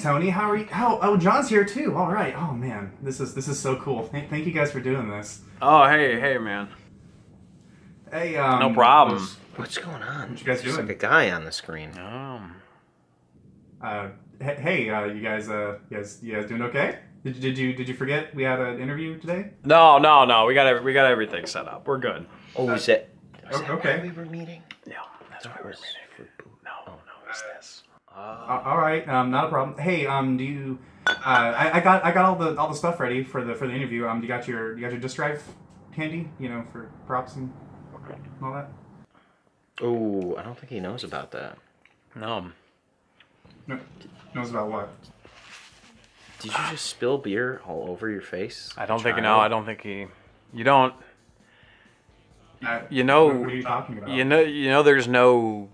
Tony. How are you? Oh, John's here too. All right. Oh man, this is so cool. Thank you guys for doing this. Oh, hey, man. Hey, No problem. What's going on? What you guys There's doing? like a guy on the screen. Hey, you guys doing okay? Did you forget we had an interview today? No. We got everything set up. We're good. Oh, is that okay. why we were meeting? Yeah, that's why we're meeting. No, it's this. All right. Not a problem. Hey, do you? I got all the stuff ready for the interview. You got your disk drive handy? You know, for props and all that. Oh, I don't think he knows about that. No. No, knows about what? Did you just spill beer all over your face? I don't think Child? no. I don't think he. You don't. You What know. are you talking about? You know. There's no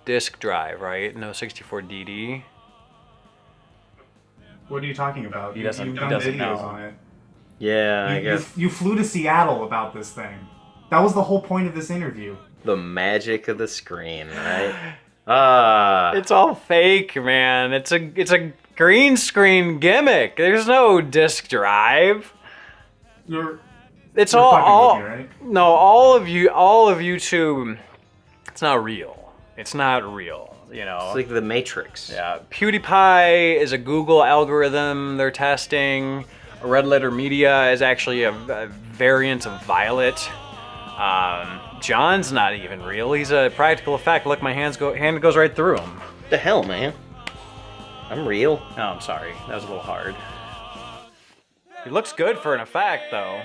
disk drive, right? No 64DD. What are you talking about? He doesn't- You've he done doesn't videos know. on it. Yeah, I guess You flew to Seattle about this thing. That was the whole point of this interview. the magic of the screen, right? It's all fake, man. It's a green screen gimmick. There's no disk drive. You're It's all fucking with me, right? no, all of YouTube. It's not real. It's not real. You know. It's like the Matrix. Yeah, PewDiePie is a Google algorithm they're testing. Red Letter Media is actually a variant of Violet. John's not even real. He's a practical effect. Look, my hand goes right through him. What the hell, man? I'm real. Oh, I'm sorry. That was a little hard. He looks good for an effect, though.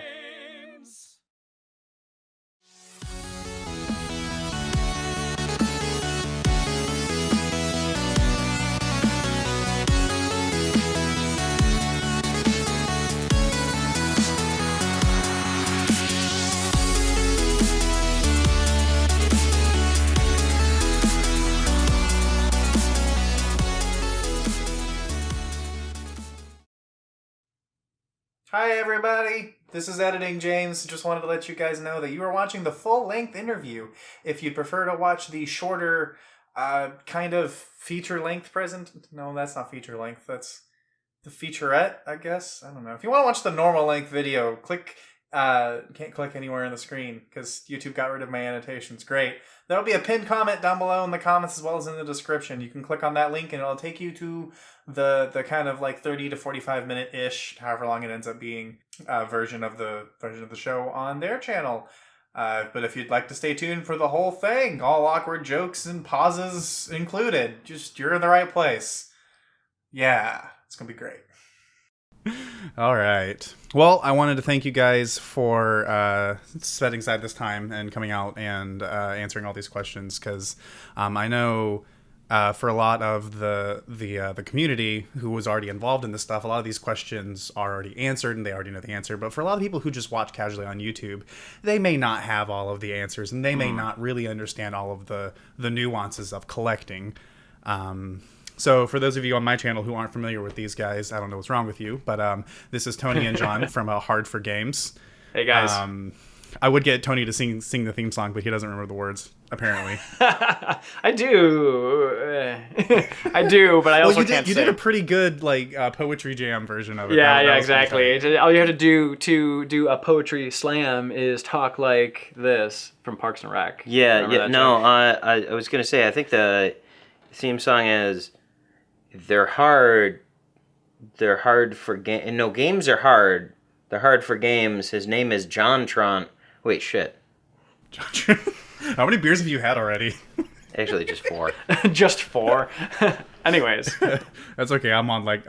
Hi everybody, this is Editing James. Just wanted to let you guys know that you are watching the full-length interview. If you'd prefer to watch the shorter, kind of feature-length no, that's not feature-length, that's the featurette, I guess. I don't know. If you want to watch the normal-length video, click, can't click anywhere on the screen because YouTube got rid of my annotations. Great. There'll be a pinned comment down below in the comments as well as in the description. You can click on that link and it'll take you to the kind of like 30 to 45 minute-ish, however long it ends up being, version of the show on their channel. But if you'd like to stay tuned for the whole thing, all awkward jokes and pauses included, you're in the right place. Yeah, it's gonna be great. All right. Well, I wanted to thank you guys for setting aside this time and coming out and answering all these questions because I know for a lot of the community who was already involved in this stuff, a lot of these questions are already answered and they already know the answer. But for a lot of people who just watch casually on YouTube, they may not have all of the answers and they may not really understand all of the nuances of collecting. So for those of you on my channel who aren't familiar with these guys, I don't know what's wrong with you, but this is Tony and John from Hard4Games. Hey guys. I would get Tony to sing the theme song, but he doesn't remember the words, apparently. I do. I do, but I also can't You sing. did a pretty good poetry jam version of it. Yeah, That was exactly. pretty All you have to do to do a poetry slam is talk like this from Parks and Rec. Yeah, Remember that no, joke? I was gonna say I think the theme song is they're hard for game. No, games are hard. They're hard for games. His name is John Tron. Wait, shit. funny. How many beers have you had already? Actually, just 4. Just 4. Anyways, That's okay. I'm almost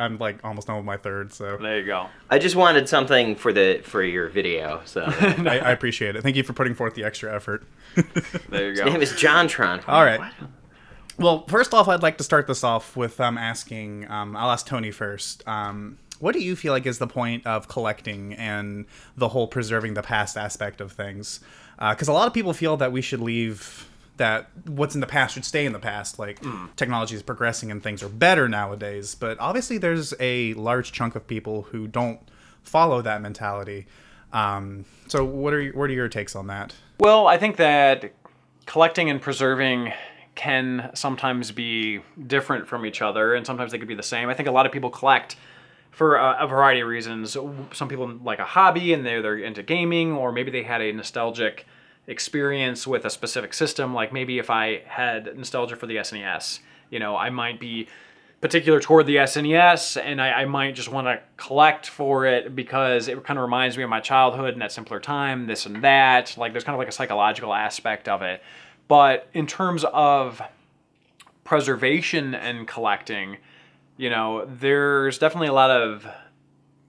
done with my third, so there you go. I just wanted something for your video, so. I appreciate it. Thank you for putting forth the extra effort. There you His go. name is John Tron. All right. Well, first off, I'd like to start this off with asking. I'll ask Tony first. What do you feel like is the point of collecting and the whole preserving the past aspect of things? Because a lot of people feel that we should leave that what's in the past should stay in the past. Like technology is progressing and things are better nowadays. But obviously, there's a large chunk of people who don't follow that mentality. So what are your takes on that? Well, I think that collecting and preserving can sometimes be different from each other, and sometimes they could be the same. I think a lot of people collect for a variety of reasons. Some people like a hobby and they're into gaming, or maybe they had a nostalgic experience with a specific system. Like maybe if I had nostalgia for the SNES, I might be particular toward the SNES, and I might just want to collect for it because it kind of reminds me of my childhood and that simpler time, this and that. Like there's kind of like a psychological aspect of it. But in terms of preservation and collecting, there's definitely a lot of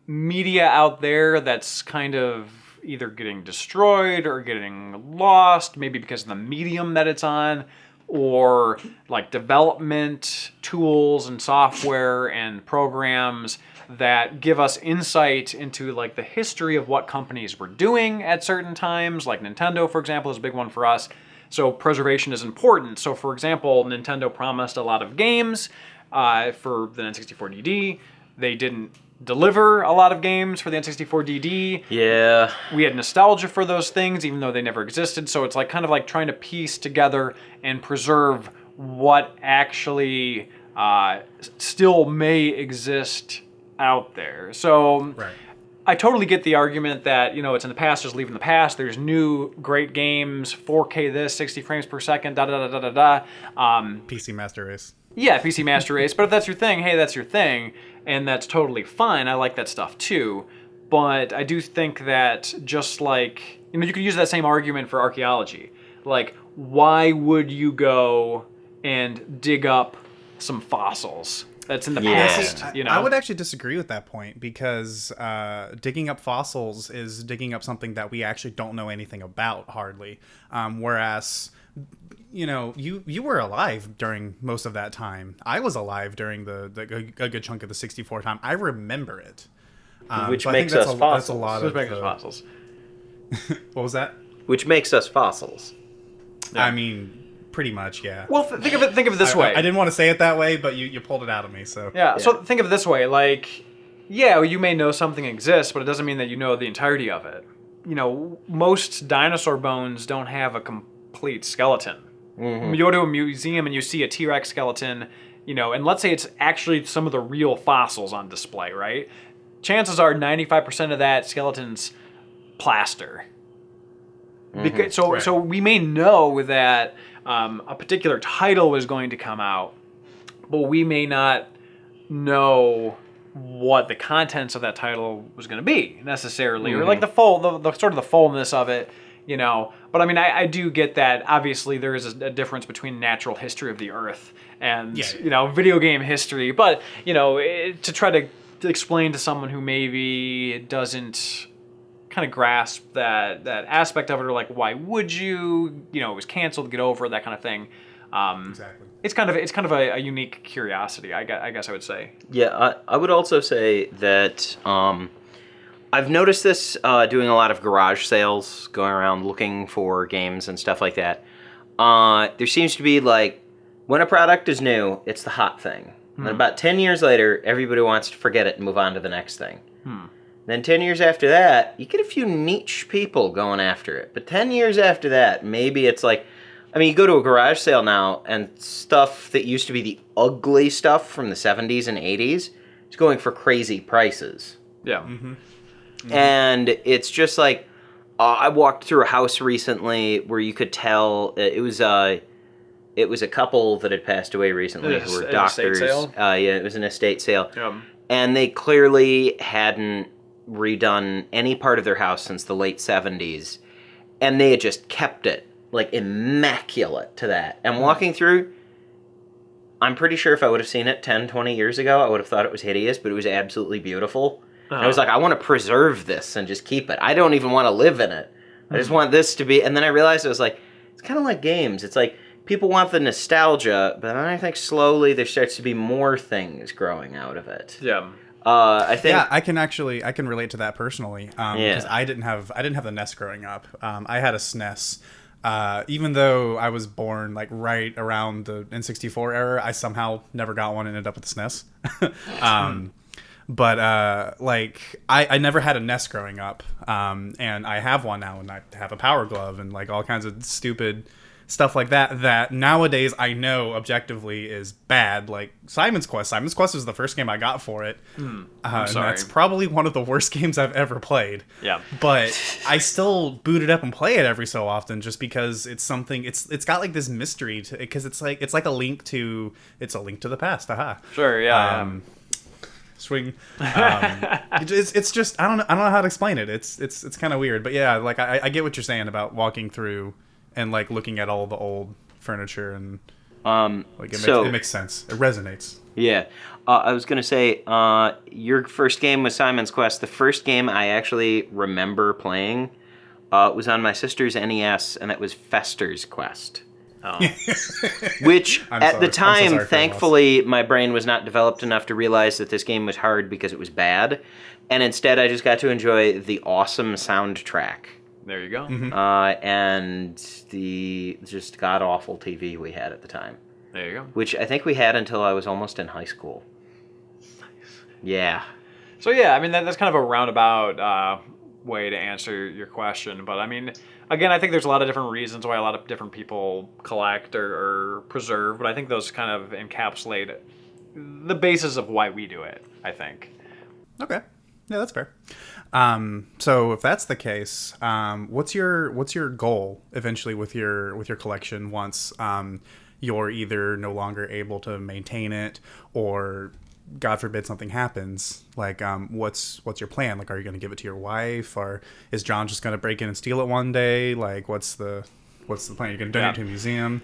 media out there that's kind of either getting destroyed or getting lost, maybe because of the medium that it's on, or like development tools and software and programs that give us insight into like the history of what companies were doing at certain times. Like Nintendo, for example, is a big one for us. So preservation is important. So for example, Nintendo promised a lot of games for the N64DD. They didn't deliver a lot of games for the N64DD. Yeah. We had nostalgia for those things, even though they never existed. So it's like kind of like trying to piece together and preserve what actually still may exist out there. So Right. I totally get the argument that, it's in the past, just leave in the past. There's new great games, 4K this, 60 frames per second, da-da-da-da-da-da. PC Master Race. Yeah, PC Master Race. But if that's your thing, hey, that's your thing. And that's totally fine. I like that stuff too. But I do think that just like, you could use that same argument for archaeology. Like, why would you go and dig up some fossils that's in the past? I would actually disagree with that point because digging up fossils is digging up something that we actually don't know anything about hardly. Whereas, you were alive during most of that time. I was alive during a good chunk of the 64 time. I remember it. Which makes us fossils. That's a lot of fossils. What was that? Which makes us fossils. Yeah. I mean, pretty much, yeah. Well, think of it this way. I didn't want to say it that way, but you pulled it out of me. So Yeah, so think of it this way. Like, yeah, you may know something exists, but it doesn't mean that you know the entirety of it. Most dinosaur bones don't have a complete skeleton. Mm-hmm. You go to a museum and you see a T-Rex skeleton, and let's say it's actually some of the real fossils on display, right? Chances are 95% of that skeleton's plaster. Because, so we may know that a particular title was going to come out, but we may not know what the contents of that title was going to be necessarily, or like the sort of the fullness of it, But I mean, I do get that. Obviously, there is a difference between natural history of the Earth and video game history. But to try to explain to someone who maybe doesn't kind of grasp that aspect of it, or like, why would you? It was canceled, get over it, that kind of thing. exactly. It's kind of a unique curiosity, I guess I would say. Yeah, I would also say that I've noticed this doing a lot of garage sales, going around looking for games and stuff like that. There seems to be like, when a product is new, it's the hot thing. And about 10 years later, everybody wants to forget it and move on to the next thing. Then 10 years after that, you get a few niche people going after it. But 10 years after that, maybe it's like, you go to a garage sale now, and stuff that used to be the ugly stuff from the 70s and 80s is going for crazy prices. Yeah. Mm-hmm. And it's just like, I walked through a house recently where you could tell it was a couple that had passed away recently who were doctors. Estate sale? Yeah, it was an estate sale. Yeah. And they clearly hadn't redone any part of their house since the late 70s. And they had just kept it, like, immaculate to that. And walking through, I'm pretty sure if I would have seen it 10, 20 years ago, I would have thought it was hideous, but it was absolutely beautiful. And I was like, I want to preserve this and just keep it. I don't even want to live in it. I just want this to be... And then I realized, I was like, it's kind of like games. It's like, people want the nostalgia, but then I think slowly there starts to be more things growing out of it. Yeah. I think... Yeah, I can relate to that personally. Because I didn't have the NES growing up. I had a SNES. Even though I was born like right around the N64 era, I somehow never got one and ended up with the SNES. But like I never had a NES growing up, and I have one now, and I have a Power Glove and like all kinds of stupid stuff like that nowadays I know objectively is bad. Like Simon's Quest. Simon's Quest was the first game I got for it. I'm And sorry. that's probably one of the worst games I've ever played. Yeah. But I still boot it up and play it every so often, just because it's something. It's got like this mystery to it, because it's like a link to the past. Aha. Sure. Yeah. Swing. It's just I don't know how to explain it. It's kind of weird, but yeah, like I get what you're saying about walking through and like looking at all the old furniture and like it makes sense. It resonates. Yeah. I was going to say, your first game was Simon's Quest. The first game I actually remember playing was on my sister's NES, and it was Fester's Quest. Oh. Which, at the I'm so time, sorry for thankfully, my brain was not developed enough to realize that this game was hard because it was bad. And instead, I just got to enjoy the awesome soundtrack. There you go. And the just god-awful TV we had at the time. There you go. Which I think we had until I was almost in high school. Nice. Yeah. So yeah, I mean that's kind of a roundabout way to answer your question, but I mean, again, I think there's a lot of different reasons why a lot of different people collect or preserve, but I think those kind of encapsulate the basis of why we do it, I think. Okay. Yeah, that's fair. So if that's the case, what's your goal eventually with your collection once you're either no longer able to maintain it, or God forbid something happens? Like, what's your plan? Like, are you going to give it to your wife, or is John just going to break in and steal it one day? Like, what's the plan? You're going to donate it to a museum?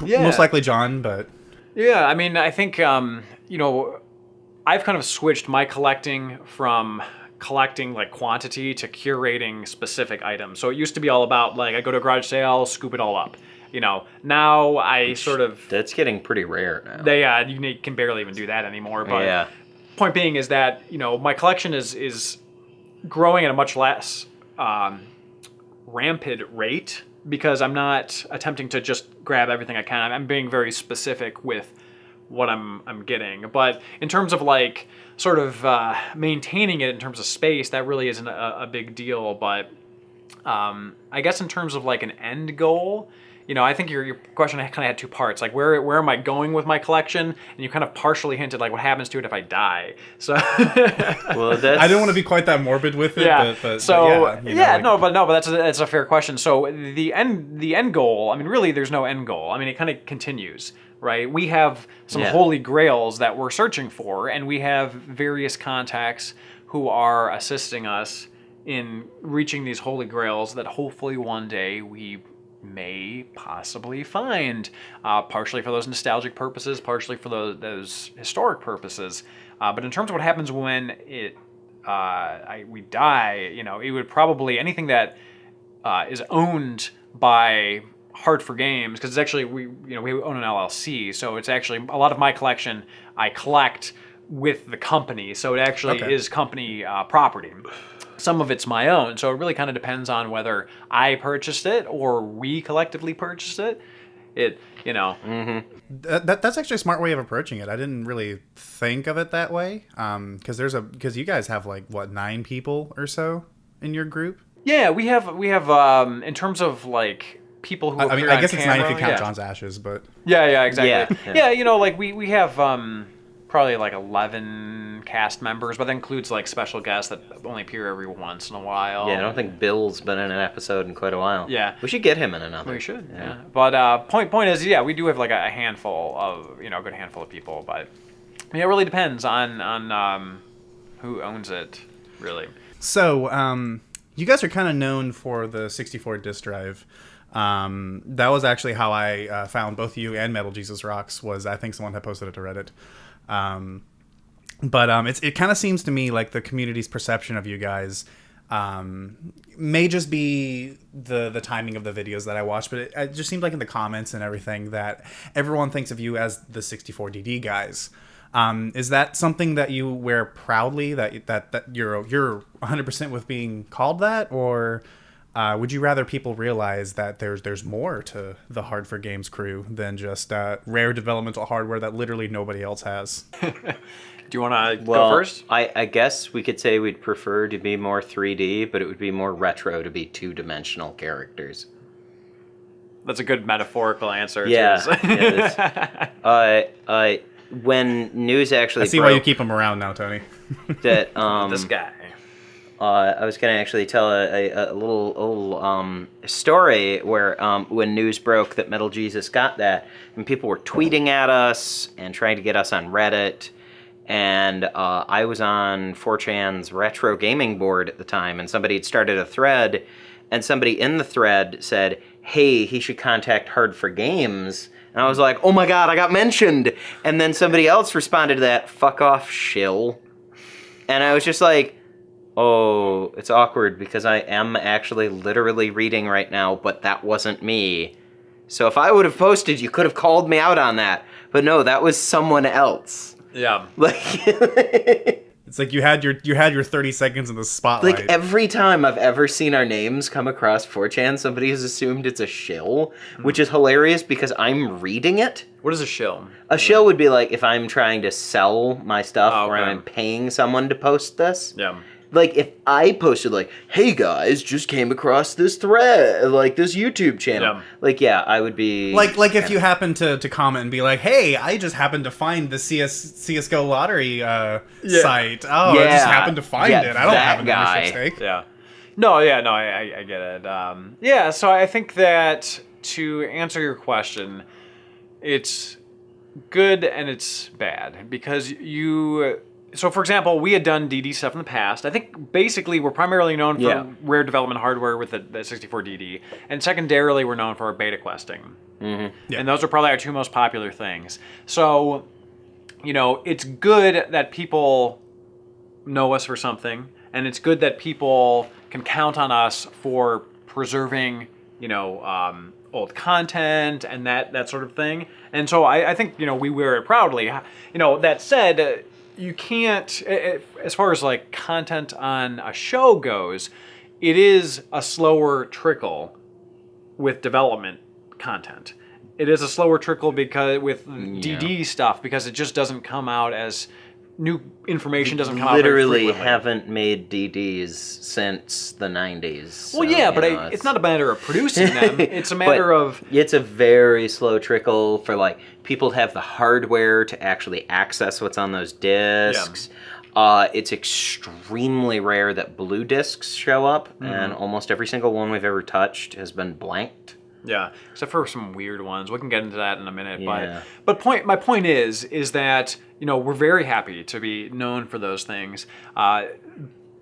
Yeah. Most likely John, but Yeah, I mean, I think I've kind of switched my collecting from collecting like quantity to curating specific items. So it used to be all about like I go to a garage sale, scoop it all up. Now I sort of... That's getting pretty rare now. You can barely even do that anymore. But Yeah. point being is that, my collection is growing at a much less rampant rate, because I'm not attempting to just grab everything I can. I'm being very specific with what I'm getting. But in terms of like sort of maintaining it in terms of space, that really isn't a big deal. But I guess in terms of like an end goal, I think your question kind of had two parts. Like, where am I going with my collection? And you kind of partially hinted, like, what happens to it if I die? So, Well, I didn't want to be quite that morbid with it. yeah. But But that's a fair question. So the end goal. I mean, really, there's no end goal. I mean, it kind of continues, right? We have some holy grails that we're searching for, and we have various contacts who are assisting us in reaching these holy grails that hopefully one day we may possibly find, partially for those nostalgic purposes, partially for those historic purposes. But in terms of what happens when we die, it would probably anything that is owned by Hard4Games, because it's actually we own an LLC, so it's actually a lot of my collection I collect with the company, so it actually is company property. Some of it's my own, so it really kind of depends on whether I purchased it or we collectively purchased it. That's actually a smart way of approaching it. I didn't really think of it that way, because you guys have like 9 people or so in your group. Yeah, we have in terms of like people who I mean, appear I on guess it's 9 if you camera, count John's ashes, but yeah, exactly. Yeah. Like we have probably like 11 cast members, but that includes like special guests that only appear every once in a while. Yeah, I don't think Bill's been in an episode in quite a while. Yeah. We should get him in another. We should, yeah. But point is, we do have like a handful of, a good handful of people, but it really depends on who owns it, really. So, you guys are kind of known for the 64 disc drive. That was actually how I found both you and Metal Jesus Rocks. Was I think someone had posted it to Reddit. But it kind of seems to me like the community's perception of you guys may just be the timing of the videos that I watch, but it just seems like in the comments and everything that everyone thinks of you as the 64DD guys. Is that something that you wear proudly, that you're 100% with being called that, or would you rather people realize that there's more to the Hard4Games crew than just rare developmental hardware that literally nobody else has? Do you want to go first? I guess we could say we'd prefer to be more 3D, but it would be more retro to be 2-dimensional characters. That's a good metaphorical answer. Yeah. Too. When news actually I see broke why you keep him around now, Tony. that This guy. I was gonna actually tell a little story where when news broke that Metal Jesus got that, and people were tweeting at us and trying to get us on Reddit, and I was on 4chan's retro gaming board at the time, and somebody had started a thread, and somebody in the thread said, "Hey, he should contact Hard4Games." And I was like, "Oh my god, I got mentioned!" And then somebody else responded to that, "Fuck off, shill." And I was just like, oh, it's awkward because I am actually literally reading right now, but that wasn't me. So if I would have posted, you could have called me out on that. But no, that was someone else. Yeah. Like, It's like you had your 30 seconds in the spotlight. like every time I've ever seen our names come across 4chan, somebody has assumed it's a shill, which is hilarious because I'm reading it. What is a shill? A shill would be like if I'm trying to sell my stuff or okay. I'm paying someone to post this. Yeah. Like, if I posted, like, "Hey guys, just came across this thread, like, this YouTube channel." Yeah. Like, yeah, I would be... Like if you happen to comment and be like, "Hey, I just happened to find the CSGO lottery site. Oh, I just happened to find it. I don't have an ownership stake." Yeah. I get it. Yeah, so I think that to answer your question, it's good and it's bad because So, for example, we had done DD stuff in the past. I think basically we're primarily known for rare development hardware with the 64DD, and secondarily we're known for our beta questing. Mm-hmm. Yeah. And those are probably our two most popular things. So, it's good that people know us for something, and it's good that people can count on us for preserving, old content and that sort of thing. And so I think, we wear it proudly. That said, you can't, as far as like content on a show goes, it is a slower trickle with development content. It is a slower trickle because with DD stuff because it just doesn't come out as new information doesn't come out very literally frequently. haven't made DDs since the 90s. Well, yeah, but it's not a matter of producing them. It's a matter of... It's a very slow trickle for, like, people to have the hardware to actually access what's on those discs. Yeah. It's extremely rare that blue discs show up, and almost every single one we've ever touched has been blanked. Yeah, except for some weird ones. We can get into that in a minute. Yeah. But my point is that, we're very happy to be known for those things.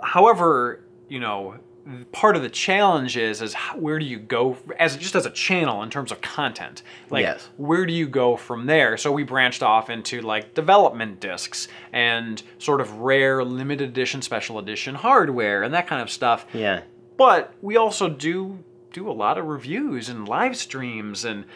However, part of the challenge is where do you go as a channel in terms of content? Like, where do you go from there? So we branched off into like development discs and sort of rare limited edition, special edition hardware and that kind of stuff. Yeah. But we also do a lot of reviews and live streams and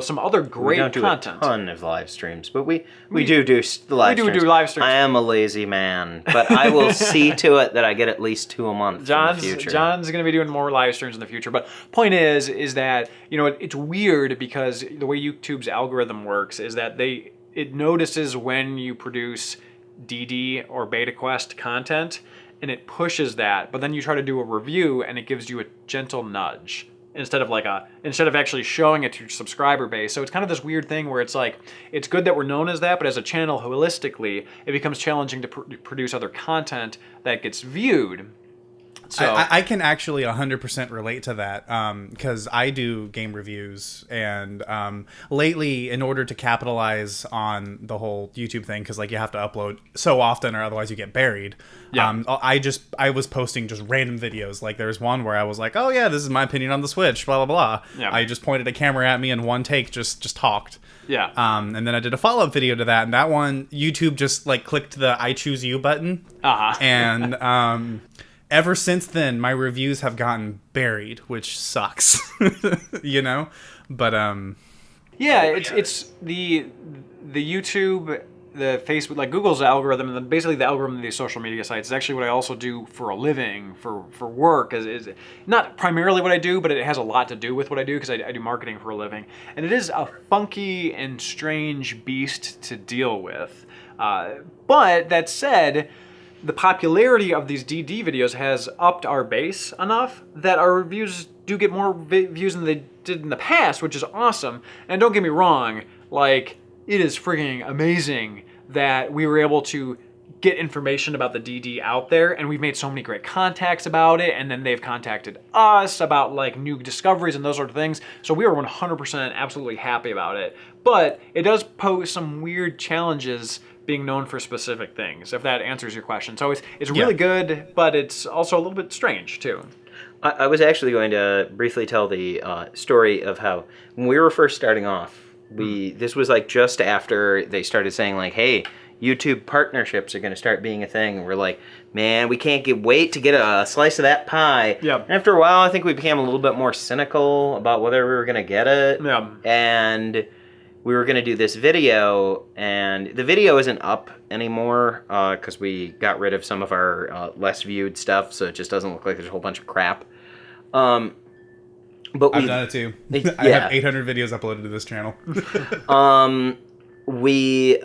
some other great content. We don't do a ton of live streams, but we do the live streams. We do live streams. I am a lazy man, but I will see to it that I get at least 2 a month in the future. John's going to be doing more live streams in the future. But point is that it's weird because the way YouTube's algorithm works is that it notices when you produce DD or beta quest content, and it pushes that, but then you try to do a review and it gives you a gentle nudge instead of actually showing it to your subscriber base. So it's kind of this weird thing where it's like, it's good that we're known as that, but as a channel holistically, it becomes challenging to produce other content that gets viewed. So I can actually 100% relate to that because I do game reviews, and lately, in order to capitalize on the whole YouTube thing, because like you have to upload so often or otherwise you get buried. Yeah. I was posting just random videos. Like there's one where I was like, "Oh yeah, this is my opinion on the Switch." Blah blah blah. Yeah. I just pointed a camera at me and one take just talked. Yeah. And then I did a follow-up video to that, and that one YouTube just like clicked the "I choose you" button. And ever since then, my reviews have gotten buried, which sucks, But yeah, it's the YouTube, the Facebook, like Google's algorithm, and then basically the algorithm of these social media sites is actually what I also do for a living, for work. Is not primarily what I do, but it has a lot to do with what I do because I do marketing for a living, and it is a funky and strange beast to deal with. But that said, the popularity of these DD videos has upped our base enough that our reviews do get more views than they did in the past, which is awesome. And don't get me wrong, like, it is freaking amazing that we were able to get information about the DD out there, and we've made so many great contacts about it, and then they've contacted us about like new discoveries and those sort of things. So we are 100% absolutely happy about it. But it does pose some weird challenges being known for specific things, if that answers your question. So it's really good, but it's also a little bit strange too. I was actually going to briefly tell the story of how when we were first starting off, this was like just after they started saying like, hey, YouTube partnerships are going to start being a thing. We're like, man, we can't wait to get a slice of that pie. Yeah. And after a while, I think we became a little bit more cynical about whether we were going to get it. Yeah. And we were going to do this video, and the video isn't up anymore because we got rid of some of our less viewed stuff, so it just doesn't look like there's a whole bunch of crap. But I've done it too. Yeah. I have 800 videos uploaded to this channel. We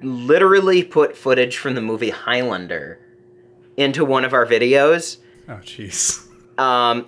literally put footage from the movie Highlander into one of our videos. Oh, jeez.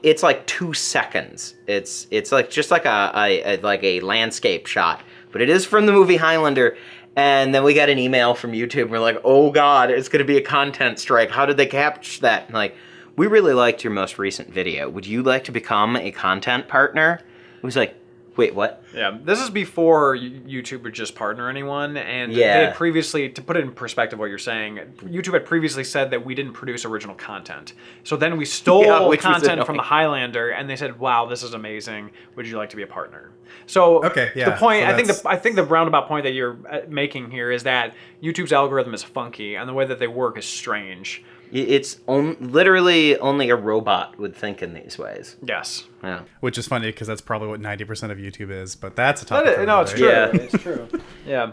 It's like 2 seconds. It's like just like a landscape shot, but it is from the movie Highlander. And then we got an email from YouTube. And we're like, oh God, it's going to be a content strike. How did they capture that? And like, we really liked your most recent video. Would you like to become a content partner? It was like, wait, what? Yeah, this is before YouTube would just partner anyone, and Yeah. they had previously, to put it in perspective what you're saying, YouTube had previously said that we didn't produce original content. So then we stole Yeah, which was content from annoying. the Highlander, and they said, wow, this is amazing. Would you like to be a partner? So Okay, yeah, the point, so I think the roundabout point that you're making here is that YouTube's algorithm is funky, and the way that they work is strange. It's literally only a robot would think in these ways. Yes. Yeah. Which is funny because that's probably what 90% of YouTube is, but that's a topic. for No, it's another true. day. Yeah. It's true. Yeah.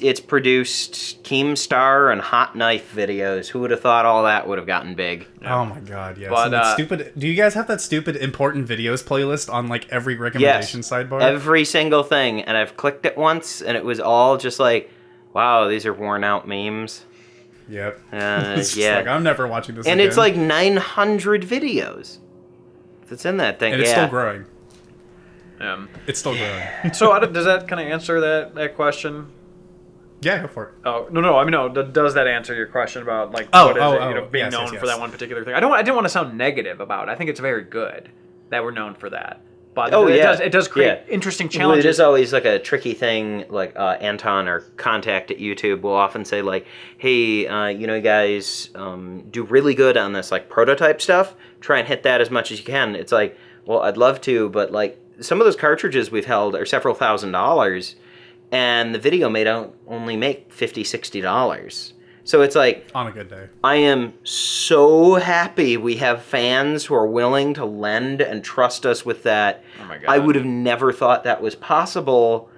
It's produced Keemstar and Hot Knife videos. Who would have thought all that would have gotten big? Oh my god, yes. But, And that stupid. Do you guys have that stupid important videos playlist on like every recommendation sidebar? Every single thing. And I've clicked it once, and it was all just like, wow, these are worn out memes. Yep. It's It's just like, I'm never watching this And again. it's like 900 videos that's in that thing. and it's still growing. It's still growing. So does that kind of answer that question? Yeah, go for it. Oh no! I mean, no. Does that answer your question about like Oh, what is oh, it, oh, being yes, known yes, for yes. that one particular thing? I didn't want to sound negative about it. I think it's very good that we're known for that. But it does create interesting Well, challenges. it is always like a tricky thing. Like Anton or contact at YouTube will often say like, "Hey, you guys do really good on this like prototype stuff. Try and hit that as much as you can." It's like, well, I'd love to, but like some of those cartridges we've held are several $1,000s, and the video may only make $50-$60. So it's like, On a good day. I am so happy we have fans who are willing to lend and trust us with that. Oh my God. I would have never thought that was possible,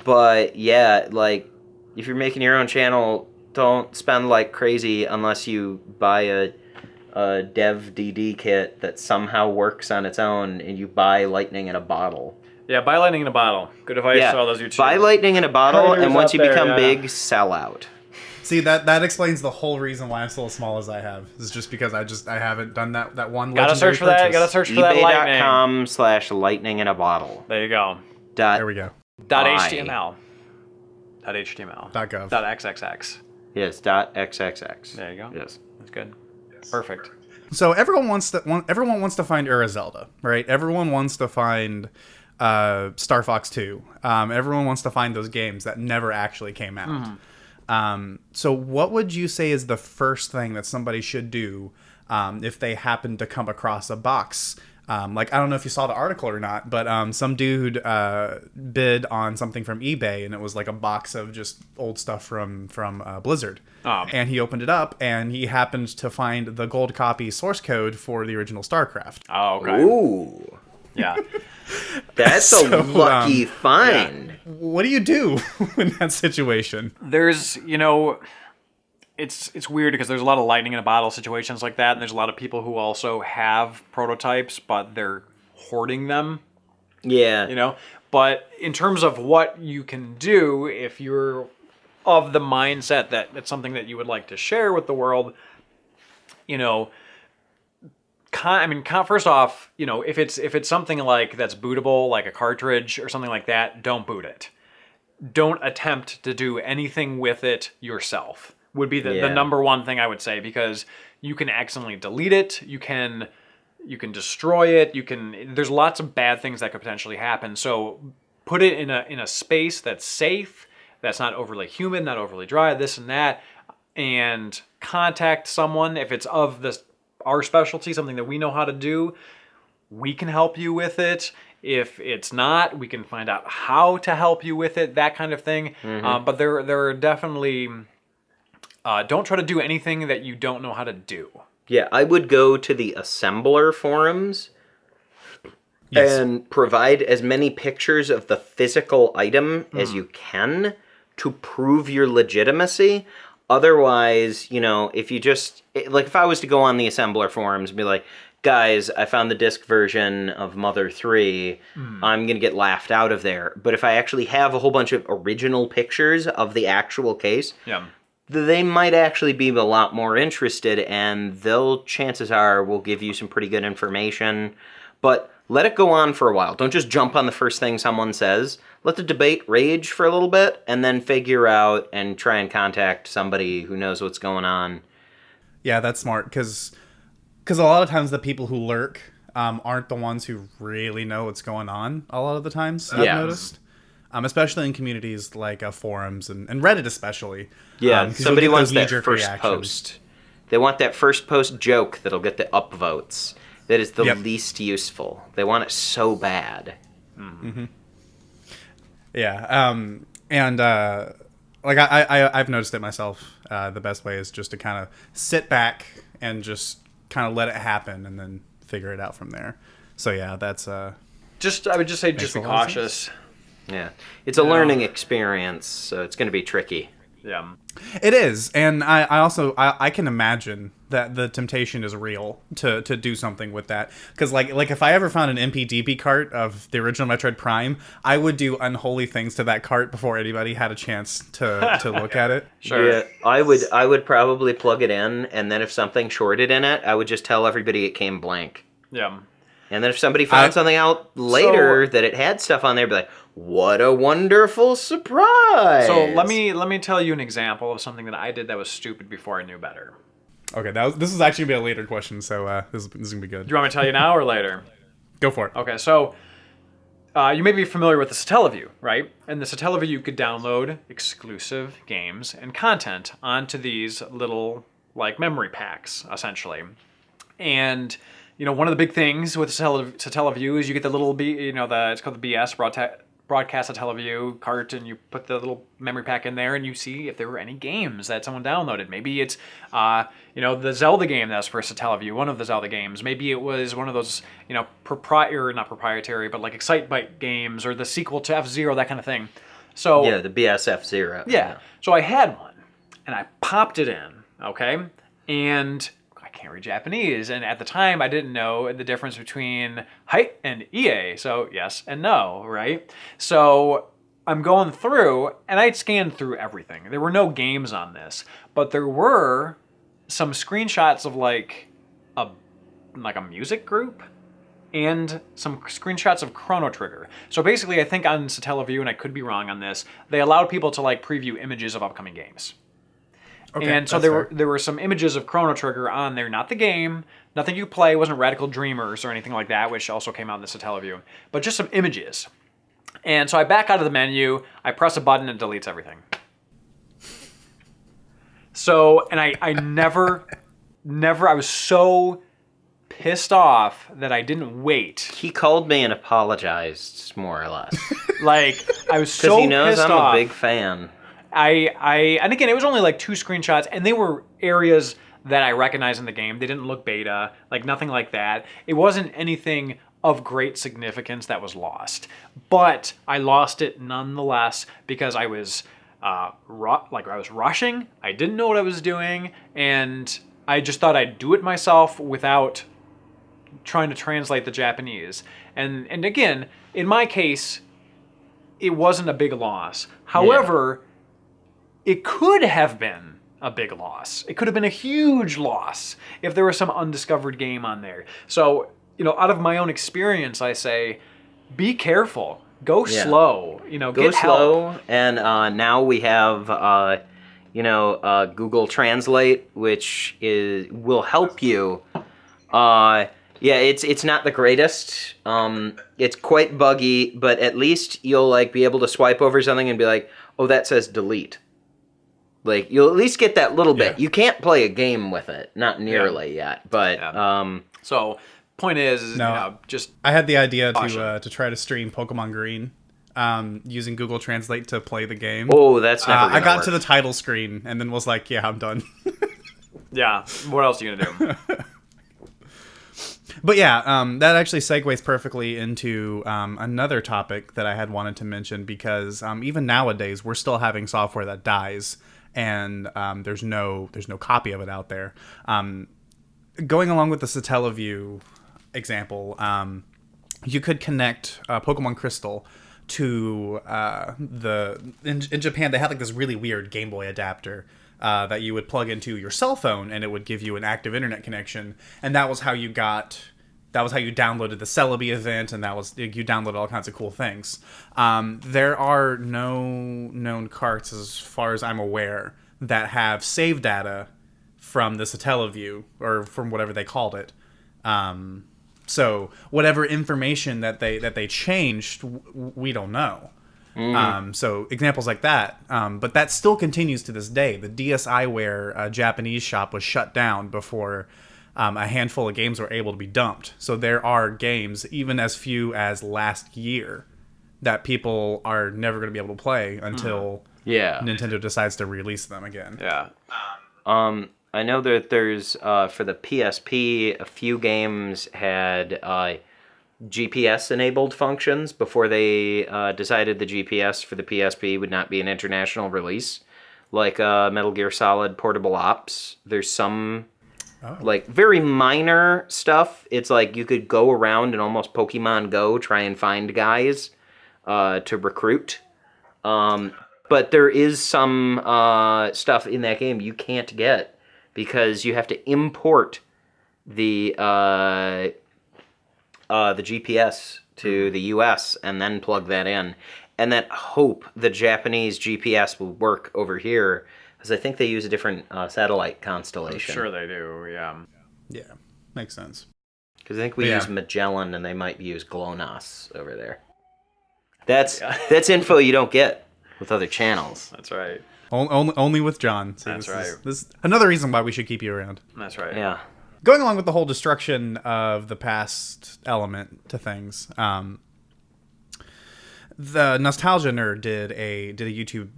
but yeah, like, if you're making your own channel, don't spend like crazy unless you buy a dev DD kit that somehow works on its own, and you buy lightning in a bottle. Yeah, buy lightning in a bottle. Good advice to all those YouTube. Buy lightning in a bottle, Traders and once out you there, become yeah. big, sell out. See, that explains the whole reason why I'm still as small as I have. It's just because I haven't done that one. Gotta legendary search for that. purchase. Gotta search for that lightning. eBay.com/lightning in a bottle. There you go. Dot, There we go. .html. .html. .gov. .xxx. yes, .xxx. There you go. Yes. That's good. Perfect. So everyone wants to find Ura Zelda, right? Everyone wants to find Star Fox 2. Everyone wants to find those games that never actually came out. So what would you say is the first thing that somebody should do if they happen to come across a box? Like, I don't know if you saw the article or not, but some dude bid on something from eBay, and it was like a box of just old stuff from Blizzard. And he opened it up, and he happened to find the gold copy source code for the original StarCraft. Oh, okay. Ooh. Yeah. That's So, a lucky find. What do you do in that situation? There's, it's weird because there's a lot of lightning in a bottle situations like that, and there's a lot of people who also have prototypes, but they're hoarding them, Yeah. But in terms of what you can do, if you're of the mindset that it's something that you would like to share with the world, you know, first off, you know, if it's something like that's bootable, like a cartridge or something like that, don't boot it. Don't attempt to do anything with it yourself. Would be the number one thing I would say, because you can accidentally delete it. You can destroy it. There's lots of bad things that could potentially happen. So put it in a space that's safe, that's not overly humid, not overly dry, this and that, and contact someone if it's of our specialty, something that we know how to do. We can help you with it. If it's not, we can find out how to help you with it, that kind of thing. But there are definitely... don't try to do anything that you don't know how to do. Yeah, I would go to the assembler forums and provide as many pictures of the physical item as you can to prove your legitimacy. Otherwise, you know, if you just... Like, if I was to go on the assembler forums and be like, guys, I found the disc version of Mother 3, I'm going to get laughed out of there. But if I actually have a whole bunch of original pictures of the actual case... Yeah. They might actually be a lot more interested, and they'll, chances are, will give you some pretty good information. But let it go on for a while. Don't just jump on the first thing someone says. Let the debate rage for a little bit, and then figure out and try and contact somebody who knows what's going on. Yeah, that's smart, because a lot of times the people who lurk aren't the ones who really know what's going on a lot of the times, I've noticed. Especially in communities like forums and Reddit especially. Yeah, somebody wants that first post. They want that first post joke that'll get the upvotes. That is the least useful. They want it so bad. Yeah, and like I've noticed it myself. The best way is just to kind of sit back and just kind of let it happen, and then figure it out from there. So yeah, that's I would just say just be cautious. Yeah, it's a learning experience, so it's going to be tricky. Yeah, it is, and I also can imagine that the temptation is real to do something with that, because like if I ever found an MPDB cart of the original Metroid Prime, I would do unholy things to that cart before anybody had a chance to look at it. Sure. Yeah, I would probably plug it in, and then if something shorted in it, I would just tell everybody it came blank. Yeah. And then if somebody found something out later that it had stuff on there, be like, what a wonderful surprise! So let me tell you an example of something that I did that was stupid before I knew better. Okay, this is actually going to be a later question, so this is going to be good. Do you want me to tell you now or later? Go for it. Okay, so you may be familiar with the Satellaview, right? And the Satellaview, you could download exclusive games and content onto these little, like, memory packs, essentially. And... You know, one of the big things with Satellaview is you get the little it's called the BS, broadcast Satellaview cart, and you put the little memory pack in there, and you see if there were any games that someone downloaded. Maybe it's, the Zelda game that's for Satellaview, one of the Zelda games. Maybe it was one of those, not proprietary, but like Excitebike games, or the sequel to F-Zero, that kind of thing. So yeah, the BS F-Zero. Yeah. So I had one, and I popped it in, okay? And... can't read Japanese, and at the time I didn't know the difference between height and EA, so yes and no, right? So I'm going through, and I'd scanned through everything. There were no games on this, but there were some screenshots of like a music group and some screenshots of Chrono Trigger. So basically, I think on Satellaview, and I could be wrong on this, they allowed people to like preview images of upcoming games. Okay, and so there were some images of Chrono Trigger on there, not the game, nothing you play, it wasn't Radical Dreamers or anything like that, which also came out in the Satellaview, but just some images. And so I back out of the menu, I press a button, and it deletes everything. So, and I never, I was so pissed off that I didn't wait. He called me and apologized, more or less. Like, I was so pissed off. Because he knows I'm a big fan. And again, it was only like 2 screenshots, and they were areas that I recognized in the game. They didn't look beta, like nothing like that. It wasn't anything of great significance that was lost. But I lost it nonetheless because I was I was rushing. I didn't know what I was doing, and I just thought I'd do it myself without trying to translate the Japanese. And again, in my case, it wasn't a big loss. However, it could have been a big loss. It could have been a huge loss if there was some undiscovered game on there. So, out of my own experience, I say, be careful. Go slow. Go get slow. help. And now we have, Google Translate, which will help you. It's not the greatest. It's quite buggy, but at least you'll be able to swipe over something and be like, oh, that says delete. You'll at least get that little bit. You can't play a game with it, not nearly yet. But so point is, just I had the idea to try to stream Pokemon Green using Google Translate to play the game. Oh, that's never gonna I got work. to the title screen and then was like, yeah, I'm done. yeah. What else are you gonna do? But yeah, that actually segues perfectly into another topic that I had wanted to mention, because even nowadays we're still having software that dies, and there's no copy of it out there. Going along with the Satellaview example, you could connect Pokemon Crystal to in Japan they had this really weird Game Boy adapter that you would plug into your cell phone, and it would give you an active internet connection, and that was how you downloaded the Celebi event, and you downloaded all kinds of cool things. There are no known carts, as far as I'm aware, that have save data from the Satellaview, or from whatever they called it. So whatever information that they changed, we don't know. So examples like that, but that still continues to this day. The DSiWare Japanese shop was shut down before a handful of games were able to be dumped. So there are games, even as few as last year, that people are never going to be able to play until Nintendo decides to release them again. Yeah. I know that there's for the PSP, a few games had GPS enabled functions before they decided the GPS for the PSP would not be an international release, like Metal Gear Solid Portable Ops. There's some very minor stuff. It's you could go around and almost Pokemon Go, try and find guys to recruit. But there is some stuff in that game you can't get because you have to import the GPS to the US and then plug that in, and then hope the Japanese GPS will work over here, because I think they use a different satellite constellation. I'm sure they do, yeah. Yeah, makes sense. Because I think we use Magellan and they might use GLONASS over there. That's info you don't get with other channels. That's right. Only with John. So That's right. This is another reason why we should keep you around. That's right. Yeah. Going along with the whole destruction of the past element to things, the Nostalgia Nerd did a YouTube.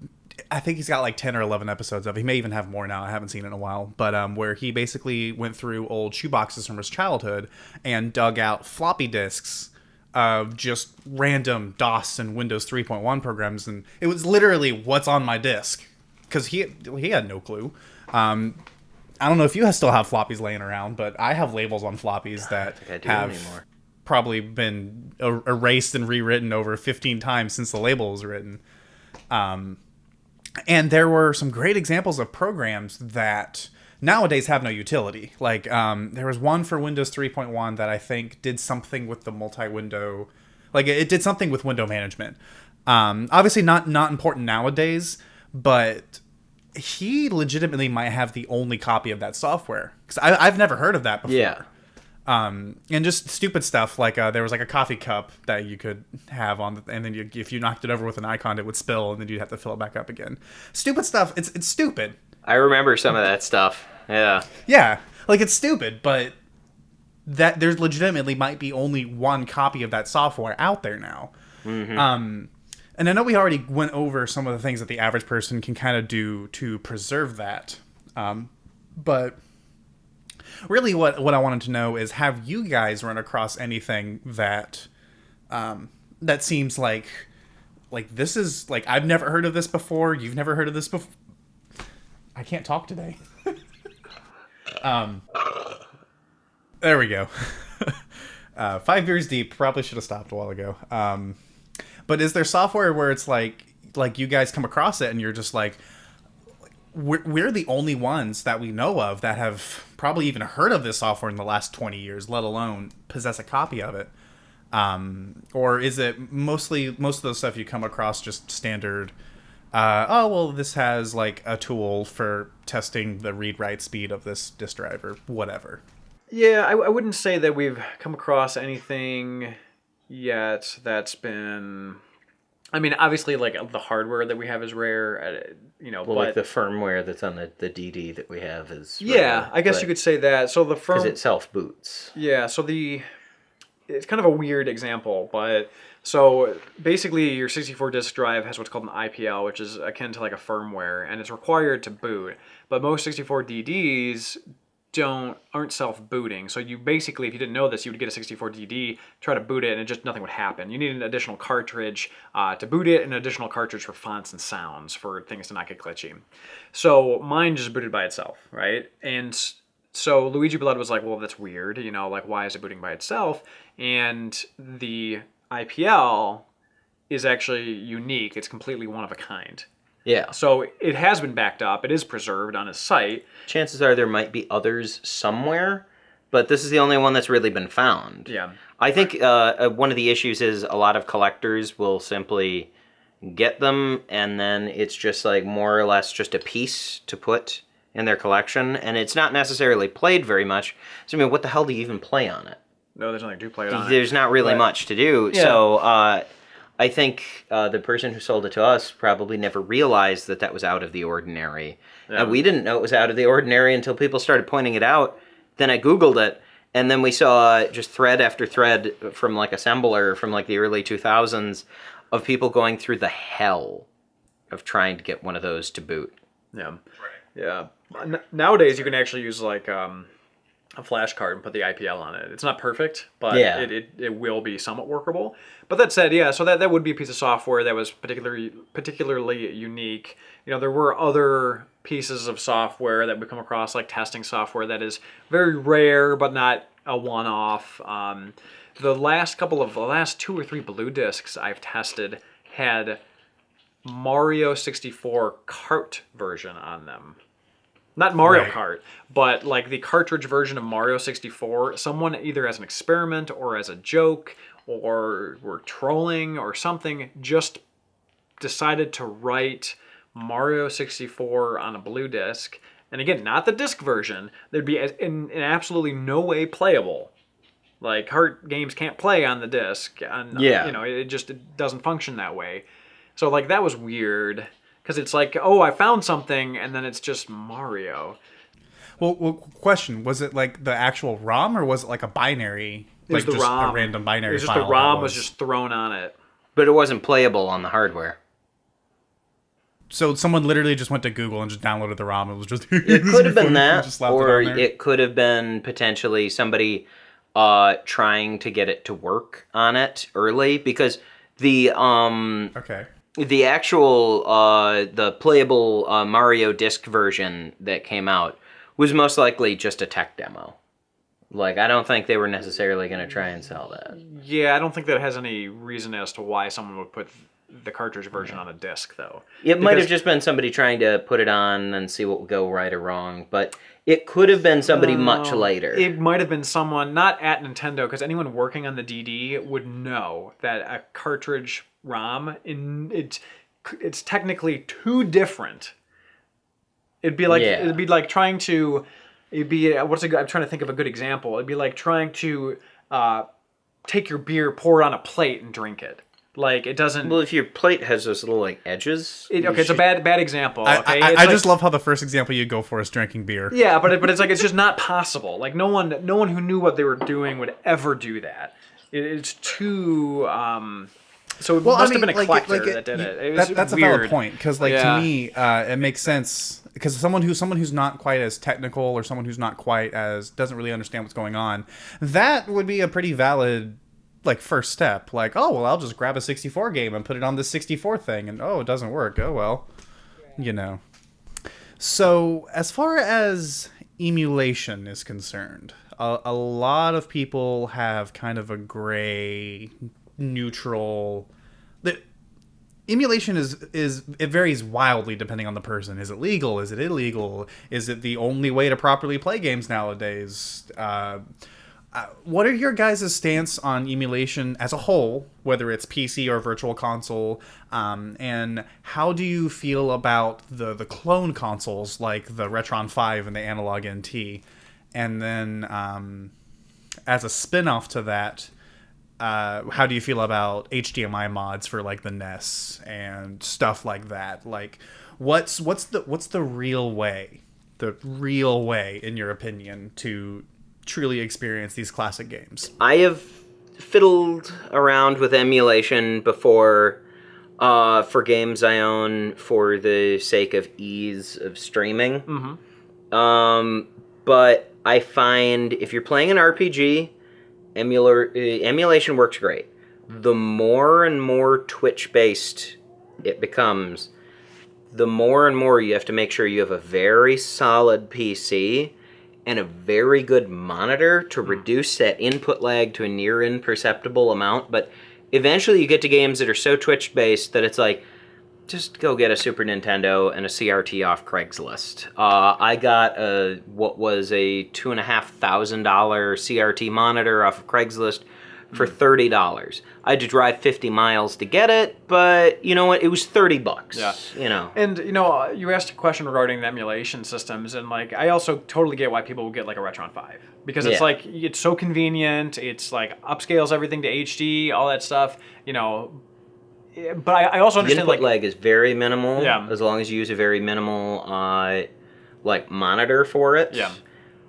I think he's got 10 or 11 episodes of it. He may even have more now. I haven't seen it in a while. But where he basically went through old shoeboxes from his childhood and dug out floppy disks of just random DOS and Windows 3.1 programs. And it was literally what's on my disk, because he had no clue. I don't know if you still have floppies laying around, but I have labels on floppies that have probably been erased and rewritten over 15 times since the label was written. And there were some great examples of programs that nowadays have no utility. There was one for Windows 3.1 that I think did something with the multi-window. It did something with window management. Obviously not important nowadays, but he legitimately might have the only copy of that software, because I've never heard of that before. Yeah. And just stupid stuff there was a coffee cup that you could have and then if you knocked it over with an icon, it would spill, and then you'd have to fill it back up again. Stupid stuff. It's stupid. I remember some of that stuff. Yeah. Yeah, it's stupid, but that there's legitimately might be only one copy of that software out there now. Mm-hmm. And I know we already went over some of the things that the average person can kind of do to preserve that. But really what I wanted to know is, have you guys run across anything that that seems like this is I've never heard of this before, you've never heard of this before? I can't talk today. There we go. 5 beers deep. Probably should have stopped a while ago. But is there software where it's like you guys come across it and you're just we're the only ones that we know of that have probably even heard of this software in the last 20 years, let alone possess a copy of it. Or is it most of the stuff you come across just standard, oh, well, this has like a tool for testing the read-write speed of this disk drive or whatever? Yeah, I wouldn't say that we've come across anything yet that's been... I mean, obviously, like, the hardware that we have is rare, Well, but... like the firmware that's on the DD that we have is Yeah, rare, I guess you could say that. So the because it self-boots. Yeah, so it's kind of a weird example, but so basically your 64 disk drive has what's called an IPL, which is akin to like a firmware, and it's required to boot. But most 64 DDs aren't self-booting. So you basically, if you didn't know this, you would get a 64 DD, try to boot it, and nothing would happen. You need an additional cartridge to boot it, and an additional cartridge for fonts and sounds for things to not get glitchy. So mine just booted by itself, right? And so Luigi Blood was like, well, that's weird, like, why is it booting by itself? And the IPL is actually unique. It's completely one of a kind. Yeah. So it has been backed up. It is preserved on his site. Chances are there might be others somewhere, but this is the only one that's really been found. Yeah. I think one of the issues is a lot of collectors will simply get them, and then it's just like more or less just a piece to put in their collection, and it's not necessarily played very much. So I mean, what the hell do you even play on it? No, there's nothing to play it on. There's not really much to do. Yeah. So I think the person who sold it to us probably never realized that was out of the ordinary. Yeah. And we didn't know it was out of the ordinary until people started pointing it out. Then I Googled it, and then we saw just thread after thread from like Assembler from like the early 2000s of people going through the hell of trying to get one of those to boot. Yeah. Yeah. Nowadays, you can actually use like a flash card and put the IPL on it. It's not perfect, but Yeah. it will be somewhat workable. But that said, yeah, so that would be a piece of software that was particularly unique. There were other pieces of software that we come across, like testing software that is very rare, but not a one-off. The last 2 or 3 blue discs I've tested had Mario 64 kart version on them. Not Mario Kart, but like the cartridge version of Mario 64. Someone either as an experiment or as a joke or were trolling or something just decided to write Mario 64 on a blue disc. And again, not the disc version. There'd be in absolutely no way playable. Like, Hard4Games can't play on the disc. It doesn't function that way. So like that was weird. Because it's like, oh, I found something, and then it's just Mario. Well, question: was it like the actual ROM, or was it like a binary? It was like the just ROM. a random binary. It was just file the ROM that was just thrown on it. But it wasn't playable on the hardware. So someone literally just went to Google and just downloaded the ROM. It was just. It could have been that, just slapped or it on there. it could have been potentially somebody trying to get it to work on it early, because the Okay. The actual, the playable Mario disc version that came out was most likely just a tech demo. Like, I don't think they were necessarily going to try and sell that. Yeah, I don't think that has any reason as to why someone would put the cartridge version on a disc, though. It might have just been somebody trying to put it on and see what would go right or wrong, but it could have been somebody much later. It might have been someone, not at Nintendo, because anyone working on the DD would know that a cartridge ROM, it's technically too different. It'd be like trying to... I'm trying to think of a good example. It'd be like trying to take your beer, pour it on a plate, and drink it. Like, it doesn't... Well, if your plate has those little, like, edges... it's a bad example. Okay? I just love how the first example you go for is drinking beer. Yeah, but it's like, it's just not possible. Like, no one who knew what they were doing would ever do that. It's too... So it must have been a collector that did it. That's weird. a valid point, because to me, it makes sense, because someone who's not quite as technical, or someone who's not quite as doesn't really understand what's going on, that would be a pretty valid first step. Like, oh well, I'll just grab a 64 game and put it on this 64 thing, and oh, it doesn't work. Oh well, So as far as emulation is concerned, a lot of people have kind of a gray, neutral. emulation is it varies wildly depending on the person. Is it legal? Is it illegal? Is it the only way to properly play games nowadays? What are your guys' stance on emulation as a whole, whether it's PC or virtual console? And how do you feel about the clone consoles like the Retron 5 and the Analog NT? And then as a spin-off to that, how do you feel about HDMI mods for like the NES and stuff like that? Like, what's the real way? The real way, in your opinion, to truly experience these classic games? I have fiddled around with emulation before for games I own for the sake of ease of streaming. Mm-hmm. But I find if you're playing an RPG, emulation works great. The more and more Twitch-based it becomes, the more and more you have to make sure you have a very solid PC and a very good monitor to reduce that input lag to a near imperceptible amount. But eventually you get to games that are so Twitch-based that it's like, just go get a Super Nintendo and a CRT off Craigslist. I got what was a $2,500 CRT monitor off of Craigslist for $30. I had to drive 50 miles to get it, but you know what? It was $30. Yeah. You know. And you asked a question regarding the emulation systems, and like I also totally get why people would get like a Retron 5 because it's like it's so convenient. It's like upscales everything to HD, all that stuff. But I also understand the input like lag is very minimal. Yeah. As long as you use a very minimal monitor for it. Yeah.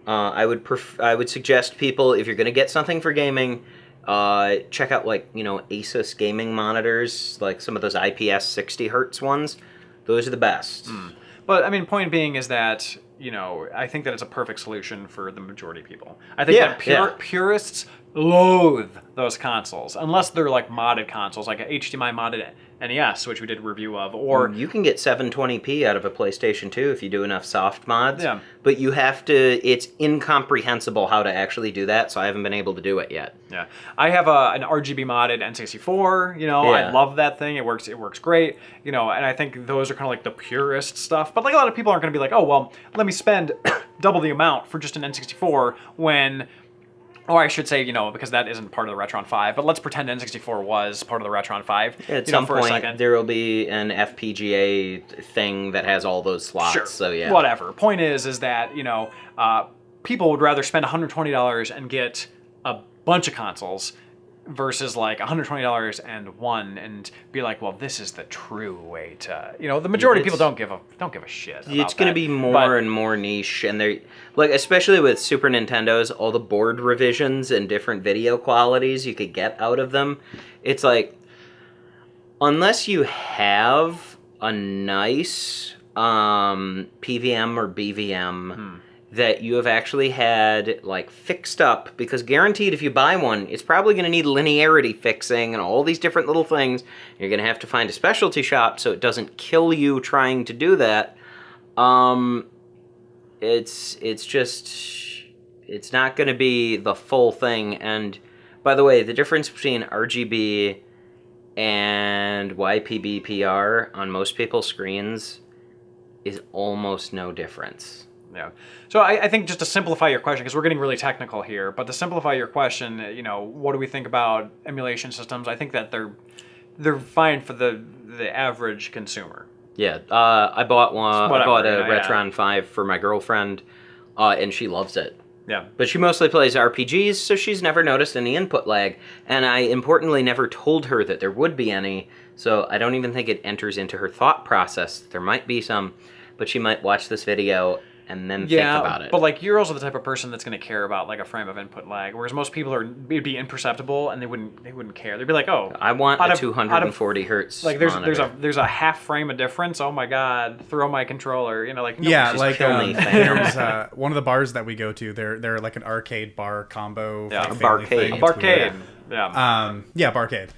I would suggest people, if you're going to get something for gaming, check out Asus gaming monitors, like some of those IPS 60 hertz ones. Those are the best. But I mean, point being is that I think that it's a perfect solution for the majority of people. I think that purists loathe those consoles unless they're like modded consoles, like an HDMI modded NES, which we did a review of, or you can get 720p out of a PlayStation 2 if you do enough soft mods. Yeah. But you have to. It's incomprehensible how to actually do that, so I haven't been able to do it yet. Yeah, I have an RGB modded N64. I love that thing. It works great. And I think those are kind of like the purist stuff. But like a lot of people aren't going to be like, oh well, let me spend double the amount for just an N64 when. Or I should say, because that isn't part of the Retron 5, but let's pretend N64 was part of the Retron 5. At some point, there will be an FPGA thing that has all those slots. Sure. So yeah. Whatever. Point is that, people would rather spend $120 and get a bunch of consoles versus like $120 and one and be like, well, this is the true way to, the majority of people don't give a shit about it's going to be more and more niche, and they're like, especially with Super Nintendos, all the board revisions and different video qualities you could get out of them. It's like, unless you have a nice PVM or BVM that you have actually had like fixed up, because guaranteed if you buy one, it's probably going to need linearity fixing and all these different little things. You're going to have to find a specialty shop so it doesn't kill you trying to do that. It's not going to be the full thing. And by the way, the difference between RGB and YPBPR on most people's screens is almost no difference. Yeah. So I think just to simplify your question, because we're getting really technical here, but to simplify your question, what do we think about emulation systems? I think that they're fine for the average consumer. Yeah. I bought one. Whatever, I bought a Retron 5 for my girlfriend, and she loves it. Yeah. But she mostly plays RPGs, so she's never noticed any input lag. And I importantly never told her that there would be any, so I don't even think it enters into her thought process. There might be some, but she might watch this video and then think about it. But like, you're also the type of person that's going to care about like a frame of input lag, whereas most people it'd be imperceptible and they wouldn't care. They'd be like, oh, I want a 240 hertz. Like there's a half frame of difference. Oh my god, throw my controller. There's one of the bars that we go to. They're like an arcade bar combo. Yeah, a barcade. Yeah. Barcade.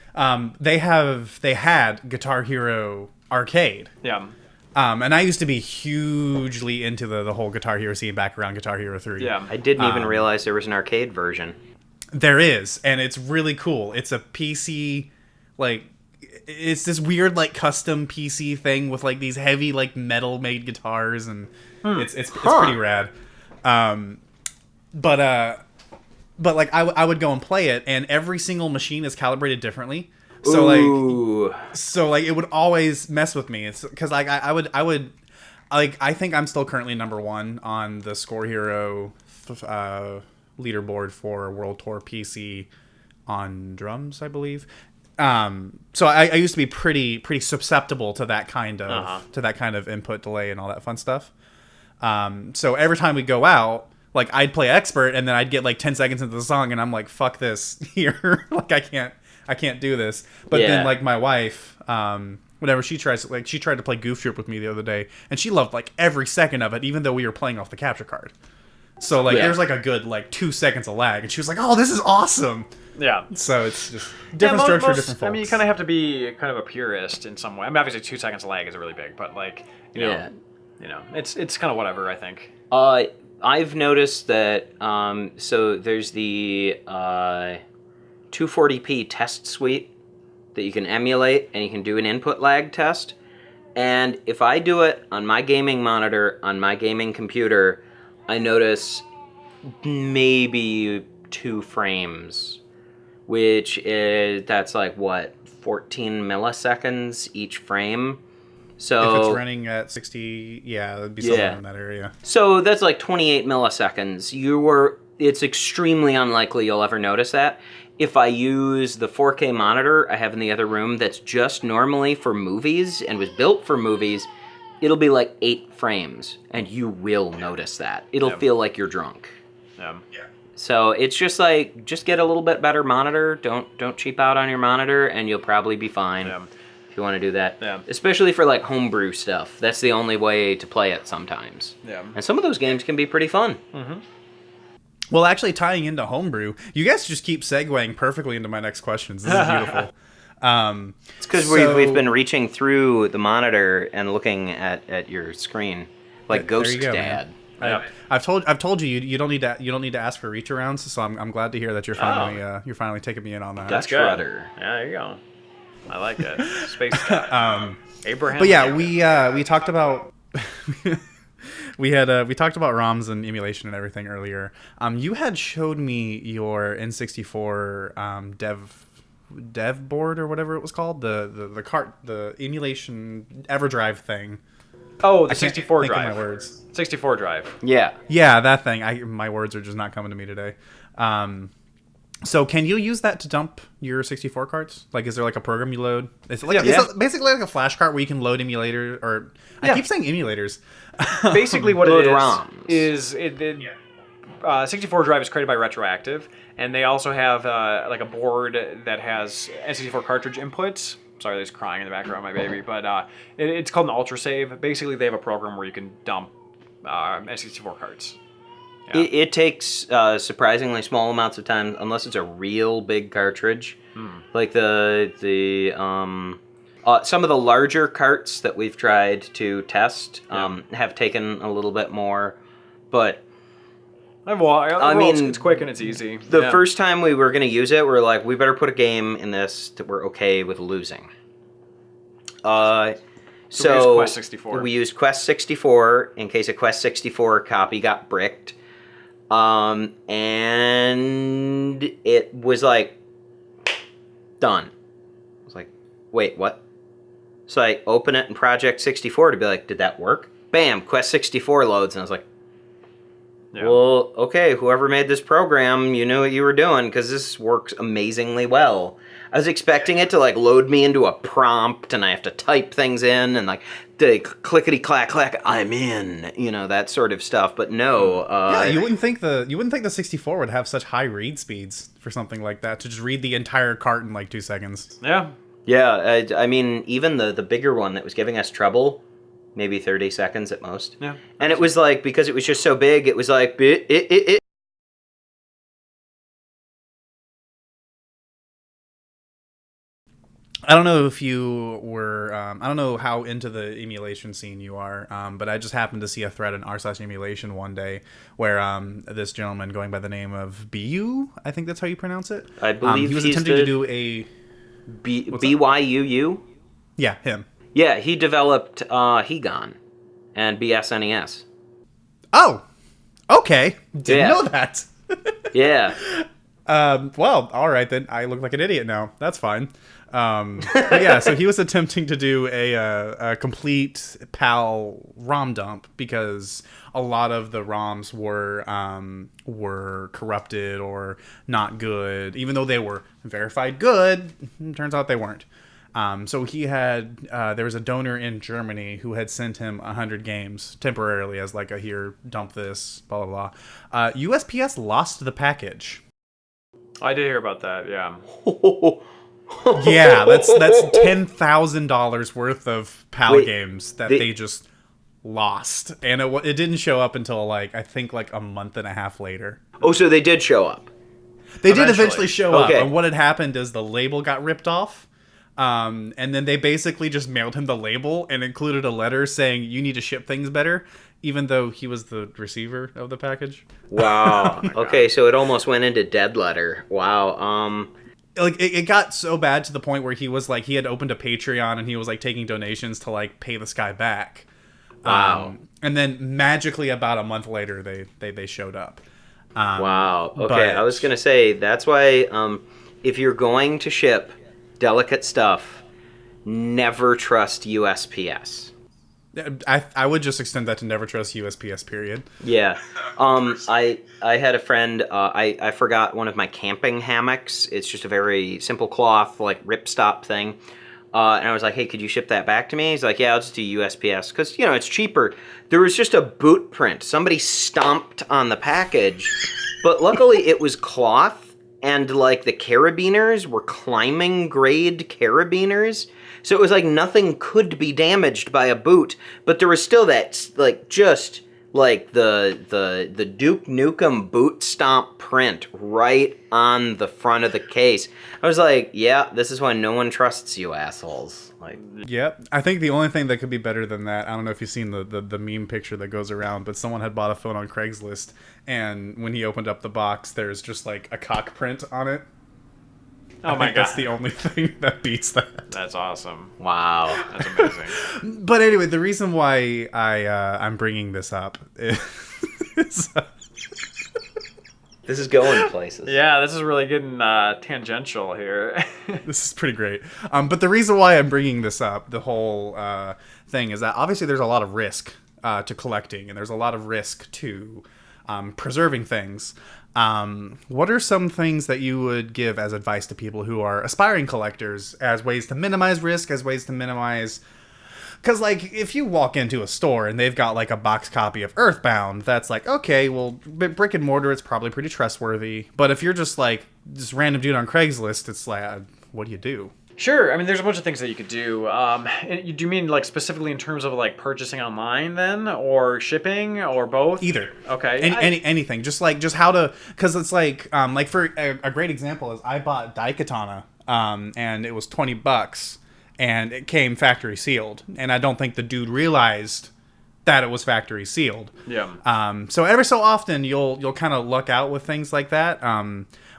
They had Guitar Hero Arcade. Yeah. And I used to be hugely into the whole Guitar Hero scene back around Guitar Hero 3. Yeah. I didn't even realize there was an arcade version. There is, and it's really cool. It's a PC, like, it's this weird like custom PC thing with like these heavy like metal made guitars, and it's pretty rad. But like I would go and play it, and every single machine is calibrated differently. So like it would always mess with me. It's because like I would like, I think I'm still currently number 1 on the Score Hero leaderboard for World Tour PC on drums, I believe. So I used to be pretty susceptible to that kind of input delay and all that fun stuff. So every time we go out, like I'd play expert, and then I'd get like 10 seconds into the song, and I'm like, fuck this here. Like I can't do this. But then like my wife, whenever she tried to play Goof Troop with me the other day, and she loved like every second of it, even though we were playing off the capture card. So like there's like a good like 2 seconds of lag, and she was like, "Oh, this is awesome." Yeah. So it's just different strokes for different folks. I mean, you kind of have to be kind of a purist in some way. I mean, obviously 2 seconds of lag is really big, but like you know, it's kind of whatever, I think. I've noticed that. So there's the 240p test suite that you can emulate, and you can do an input lag test. And if I do it on my gaming monitor, on my gaming computer, I notice maybe 2 frames, that's like, what, 14 milliseconds each frame? So if it's running at 60, it'd be somewhere in that area. So that's like 28 milliseconds. It's extremely unlikely you'll ever notice that. If I use the 4K monitor I have in the other room that's just normally for movies and was built for movies, it'll be like 8 frames, and you will notice that. It'll feel like you're drunk. Yeah. So it's just like, just get a little bit better monitor. Don't cheap out on your monitor, and you'll probably be fine if you want to do that. Yeah. Especially for like homebrew stuff. That's the only way to play it sometimes. Yeah. And some of those games can be pretty fun. Mm-hmm. Well, actually, tying into homebrew, you guys just keep segueing perfectly into my next questions. This is beautiful. It's because we've been reaching through the monitor and looking at your screen like Ghost Dad. I've told you you don't need to ask for reach arounds, so I'm glad to hear that you're finally taking me in on that. Dutch rudder. Yeah, there you go. I like that. Space Cat. Abraham. But yeah, we talked about we talked about ROMs and emulation and everything earlier. You had showed me your N64 dev board or whatever it was called, the emulation EverDrive thing. Oh, the 64 drive. Think of my words. 64 drive. Yeah, that thing. My words are just not coming to me today. So can you use that to dump your 64 carts? Like, is there like a program you load? It's like it's basically like a flash cart where you can load emulators, or I keep saying emulators. Basically, what it ROMs. is 64 drive is created by Retroactive, and they also have like a board that has N64 cartridge inputs. Sorry, there's crying in the background, my baby. But it's called an Ultra Save. Basically, they have a program where you can dump N64 carts. Yeah. It takes surprisingly small amounts of time, unless it's a real big cartridge. Like some of the larger carts that we've tried to test have taken a little bit more, but I mean, it's quick and it's easy. The first time we were going to use it, we were like, we better put a game in this that we're okay with losing. So we used Quest 64. We used Quest 64 in case a Quest 64 copy got bricked. And it was like, done. I was like, wait, what? So I open it in Project 64 to be like, did that work? Bam, Quest 64 loads, and I was like, well, okay, whoever made this program, you knew what you were doing, because this works amazingly well. I was expecting it to like load me into a prompt, and I have to type things in, and like clickety clack clack, I'm in, that sort of stuff. But no, you wouldn't think the 64 would have such high read speeds for something like that, to just read the entire cart in like 2 seconds. Yeah. I mean, even the bigger one that was giving us trouble, maybe 30 seconds at most. Yeah. And it was like, because it was just so big, it was like I don't know if you were, I don't know how into the emulation scene you are, but I just happened to see a thread in r/emulation one day where this gentleman going by the name of BU, I think that's how you pronounce it. I believe he was attempting to do a... BYUU? Yeah, him. Yeah, he developed Hegon and BSNES. Oh, okay. Didn't Yeah. know that. Yeah. Well, all right then. I look like an idiot now. That's fine. But yeah, so he was attempting to do a complete PAL ROM dump because a lot of the ROMs were corrupted or not good, even though they were verified good. Turns out they weren't. So he had there was a donor in Germany who had sent him 100 games temporarily as like a here, dump this, blah blah blah. USPS lost the package. I did hear about that. Yeah. Yeah, that's $10,000 worth of PAL Wait, games that they just lost, and it didn't show up until like I think like a month and a half later. Oh, so they did show up. They did eventually show up, Okay. and what had happened is the label got ripped off, and then they basically just mailed him the label and included a letter saying you need to ship things better, even though he was the receiver of the package. Wow. Okay, so it almost went into dead letter. Wow. Like it got so bad to the point where he was like he had opened a Patreon and he was like taking donations to like pay this guy back. Wow. And then magically about a month later they showed up. Wow. Okay, but- I was gonna say that's why if you're going to ship delicate stuff, never trust USPS. I would just extend that to never trust USPS period. Yeah. I had a friend, I forgot one of my camping hammocks. It's just a very simple cloth, like ripstop thing. And I was like, hey, could you ship that back to me? He's like, yeah, I'll just do USPS. Because, you know, it's cheaper. There was just a boot print. Somebody stomped on the package. But luckily it was cloth. And, like, the carabiners were climbing grade carabiners. So it was like nothing could be damaged by a boot, but there was still that, like, just like the Duke Nukem boot stomp print right on the front of the case. I was like, yeah, this is why no one trusts you assholes. Like, Yep. I think the only thing that could be better than that, I don't know if you've seen the meme picture that goes around, but someone had bought a phone on Craigslist, and when he opened up the box, there's just like a cock print on it. Oh I my think god. That's the only thing that beats that. That's awesome. wow. That's amazing. But anyway, the reason why I'm bringing this up is This is going places. Yeah, this is really getting tangential here. this is pretty great. But the reason why I'm bringing this up, the whole thing, is that obviously there's a lot of risk to collecting, and there's a lot of risk to preserving things. What are some things that you would give as advice to people who are aspiring collectors as ways to minimize risk, as ways to minimize... Because, like, if you walk into a store and they've got, like, a box copy of Earthbound, that's like, okay, well, brick and mortar, it's probably pretty trustworthy. But if you're just, like, this random dude on Craigslist, it's like, what do you do? Sure. I mean, there's a bunch of things that you could do. Do you mean like specifically in terms of like purchasing online then, or shipping, or both? Either. Okay. Anything. Just how to... Because it's like for a great example is I bought Daikatana, and it was $20, and it came factory sealed. And I don't think the dude realized that it was factory sealed. Yeah. So every so often you'll kind of luck out with things like that.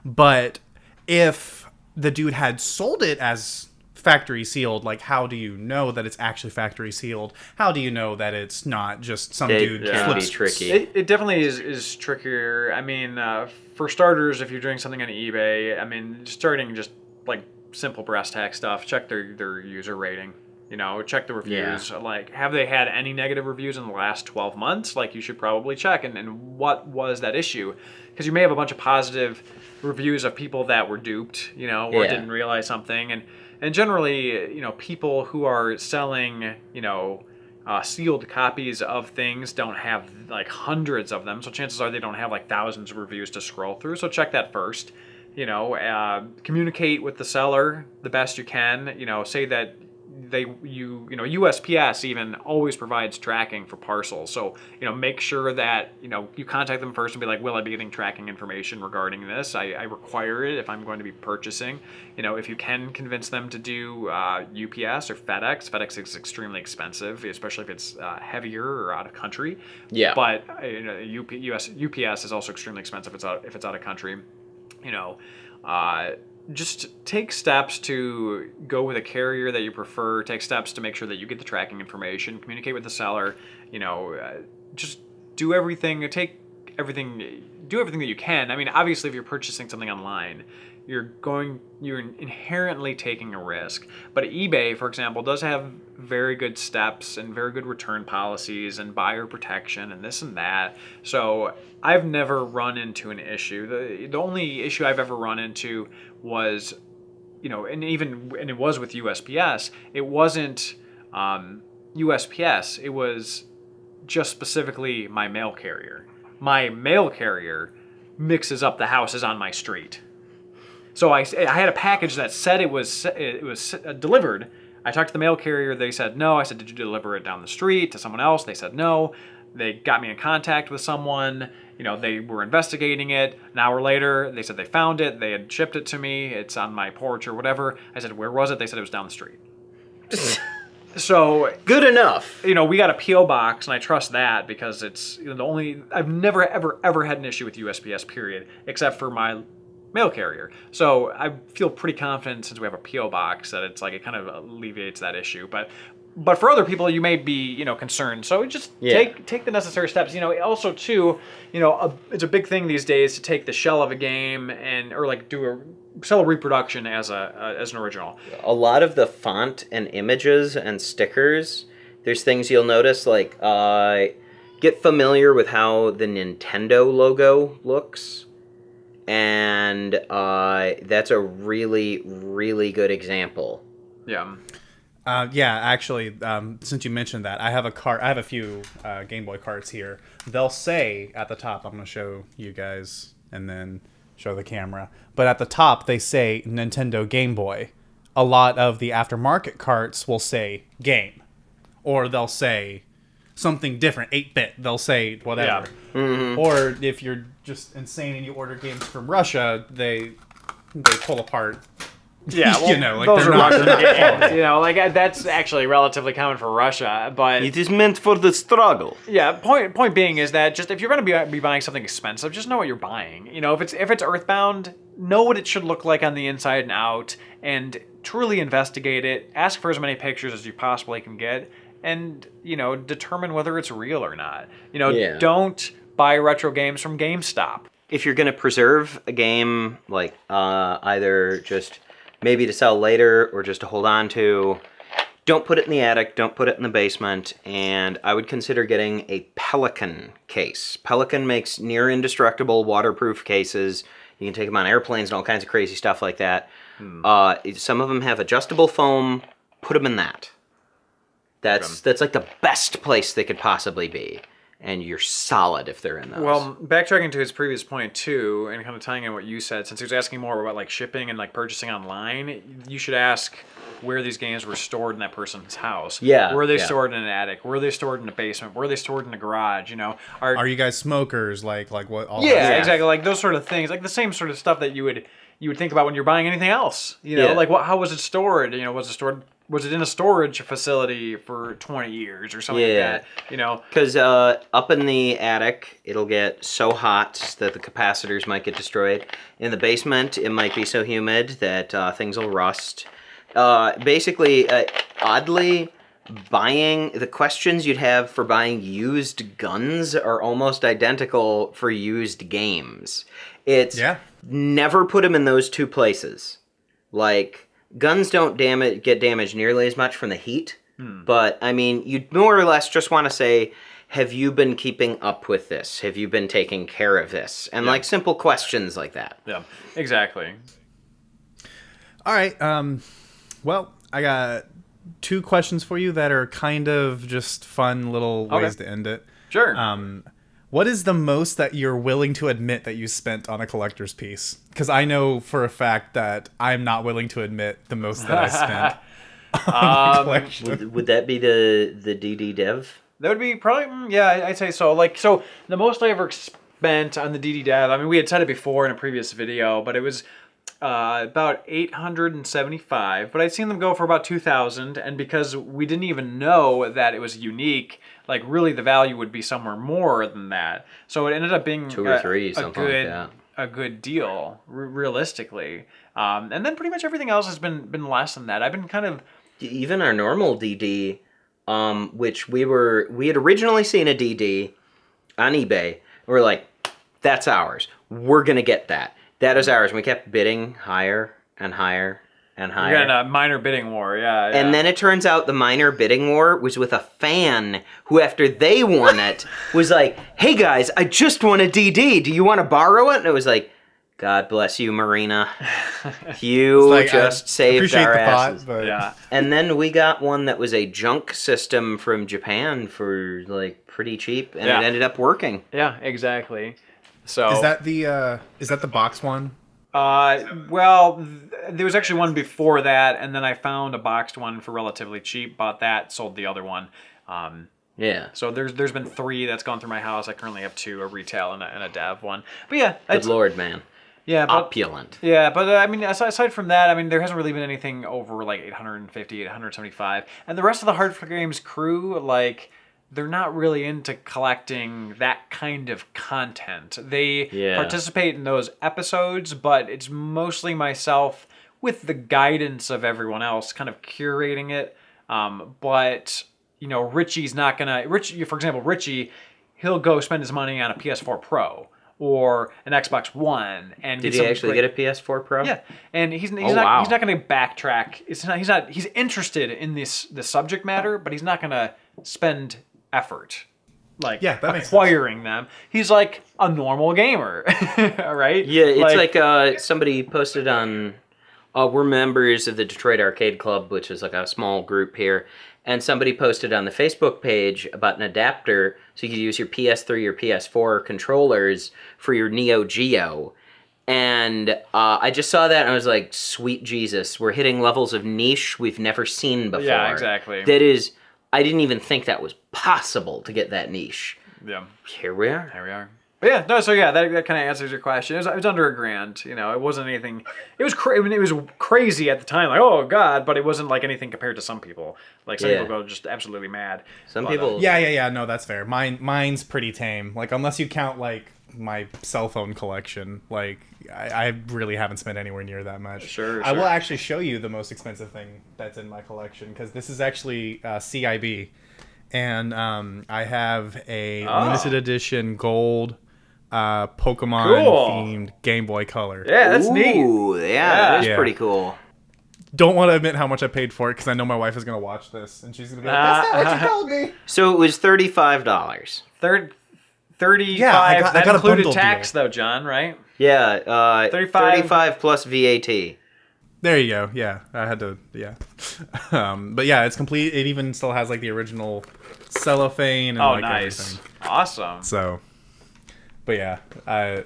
But if the dude had sold it as factory sealed, like, how do you know that it's actually factory sealed? How do you know that it's not just some dude can flips? be tricky. It definitely is trickier. I mean, for starters, if you're doing something on eBay, I mean, starting just like simple brass tack stuff, check their user rating. You know, check the reviews. Yeah. Like, have they had any negative reviews in the last 12 months? Like, you should probably check. And what was that issue? Because you may have a bunch of positive reviews of people that were duped, you know, or didn't realize something. And generally, you know, people who are selling, you know, sealed copies of things don't have, like, hundreds of them. So chances are they don't have, like, thousands of reviews to scroll through. So check that first. You know, communicate with the seller the best you can. You know, say that you know, USPS even always provides tracking for parcels. So, you know, make sure that, you know, you contact them first and be like, will I be getting tracking information regarding this? I require it if I'm going to be purchasing. You know, if you can convince them to do UPS or FedEx. FedEx is extremely expensive, especially if it's heavier or out of country. Yeah. But you know, UPS is also extremely expensive if it's out of country. You know, just take steps to go with a carrier that you prefer. Take steps to make sure that you get the tracking information. Communicate with the seller. Just do everything. Do everything that you can. I mean, obviously, if you're purchasing something online, you're inherently taking a risk. But eBay, for example, does have very good steps and very good return policies and buyer protection and this and that. So I've never run into an issue. The only issue I've ever run into was, and it was with USPS. It wasn't USPS. It was just specifically my mail carrier. My mail carrier mixes up the houses on my street. So I had a package that said it was delivered. I talked to the mail carrier. They said no. I said, did you deliver it down the street to someone else? They said no. They got me in contact with someone. They were investigating it. An hour later, they said they found it. They had shipped it to me. It's on my porch or whatever. I said, where was it? They said it was down the street. So good enough. We got a P.O. box, and I trust that because it's I've never ever had an issue with USPS, period, except for my mail carrier. So I feel pretty confident since we have a P.O. box that it's like it kind of alleviates that issue. But for other people, you may be concerned. So just take the necessary steps. Also too, it's a big thing these days to take the shell of a game or like do a cell reproduction as an original. A lot of the font and images and stickers, there's things you'll notice like get familiar with how the Nintendo logo looks. And that's a really, really good example. Yeah. Actually, since you mentioned that, I have a few Game Boy carts here. They'll say at the top, I'm going to show you guys and then show the camera. But at the top, they say Nintendo Game Boy. A lot of the aftermarket carts will say game. Or they'll say something different, 8-bit. They'll say whatever. Yeah. Mm-hmm. Or if you're just insane and you order games from Russia, they pull apart. Yeah, well, those are Russian games. That's actually relatively common for Russia, but it is meant for the struggle. Yeah, point being is that just if you're going to be buying something expensive, just know what you're buying. If it's Earthbound, know what it should look like on the inside and out, and truly investigate it. Ask for as many pictures as you possibly can get, and determine whether it's real or not. Don't buy retro games from GameStop. If you're going to preserve a game, like either just maybe to sell later or just to hold on to, don't put it in the attic, don't put it in the basement, and I would consider getting a Pelican case. Pelican makes near indestructible waterproof cases. You can take them on airplanes and all kinds of crazy stuff like that. Some of them have adjustable foam. Put them in that. That's like the best place they could possibly be. And you're solid if they're in those. Well, backtracking to his previous point too, and kind of tying in what you said, since he was asking more about like shipping and like purchasing online, you should ask where these games were stored in that person's house. Yeah. Were they stored in an attic? Were they stored in a basement? Were they stored in a garage? Are you guys smokers? Like what? All yeah, exactly. Like those sort of things, like the same sort of stuff that you would think about when you're buying anything else. Like how was it stored? Was it in a storage facility for 20 years or something like that? Because up in the attic, it'll get so hot that the capacitors might get destroyed. In the basement, it might be so humid that things will rust. Basically, oddly, the questions you'd have for buying used guns are almost identical for used games. It's never put them in those two places. Like, guns don't get damaged nearly as much from the heat, but, I mean, you'd more or less just want to say, have you been keeping up with this? Have you been taking care of this? And, like, simple questions like that. Yeah, exactly. All right, well, I got 2 questions for you that are kind of just fun little ways to end it. Sure. What is the most that you're willing to admit that you spent on a collector's piece? Because I know for a fact that I'm not willing to admit the most that I spent on a collection. Would that be the DD Dev? That would be probably, I'd say so. So the most I ever spent on the DD Dev, I mean, we had said it before in a previous video, but it was about 875, but I'd seen them go for about 2,000, and because we didn't even know that it was unique, like really the value would be somewhere more than that. So it ended up being 2 or 3, something like that. a good deal, realistically. And then pretty much everything else has been less than that. I've been kind of... Even our normal DD, which we had originally seen a DD on eBay. We're like, that's ours. We're going to get that. That is ours. And we kept bidding higher and higher and higher. We got a minor bidding war, yeah. And then it turns out the minor bidding war was with a fan who, after they won it, was like, hey guys, I just won a DD. Do you want to borrow it? And it was like, God bless you, Marina. You like, just saved our asses. Thought, but... Yeah. And then we got one that was a junk system from Japan for like pretty cheap, and it ended up working. Yeah, exactly. So is that the box one? Well, there was actually one before that, and then I found a boxed one for relatively cheap. Bought that, sold the other one. Yeah. So there's been 3 that's gone through my house. I currently have 2, a retail and a dev one. But yeah, Good Lord, man. Yeah, but, opulent. Yeah, but I mean, aside from that, I mean, there hasn't really been anything over like 850, 875, and the rest of the Hard4Games crew, like, they're not really into collecting that kind of content. They participate in those episodes, but it's mostly myself with the guidance of everyone else, kind of curating it. But you know, Richie's not gonna. For example, Richie, he'll go spend his money on a PS4 Pro or an Xbox One, and did he actually get a PS4 Pro? Yeah, and he's not going to backtrack. He's interested in this subject matter, but he's not going to spend effort like acquiring them. He's like a normal gamer, right? Yeah, it's like somebody posted on. We're members of the Detroit Arcade Club, which is like a small group here. And somebody posted on the Facebook page about an adapter so you could use your PS3 or PS4 controllers for your Neo Geo. And I just saw that and I was like, sweet Jesus, we're hitting levels of niche we've never seen before. Yeah, exactly. That is, I didn't even think that was possible to get that niche. Yeah. Here we are. Here we are. But yeah, no, so yeah, that kind of answers your question. It was under $1,000, you know, it wasn't anything, it was it was crazy at the time, like, oh God, but it wasn't like anything compared to some people. Like, some people go just absolutely mad. Some people... Yeah, no, that's fair. Mine's pretty tame. Like, unless you count, like, my cell phone collection, like, I really haven't spent anywhere near that much. Sure. I will actually show you the most expensive thing that's in my collection, because this is actually CIB. And I have a limited edition gold... Pokemon-themed Game Boy Color. Yeah, that's neat. Ooh, yeah, that is pretty cool. Don't want to admit how much I paid for it because I know my wife is going to watch this and she's going to be like, that's not what you told me. So it was $35. 35. Yeah, I got that a included bundle tax, deal. though, John, right? Yeah, 35 plus VAT. There you go. Yeah, I had to. Yeah, but yeah, it's complete. It even still has like the original cellophane and like everything. Awesome. So. But yeah, I'm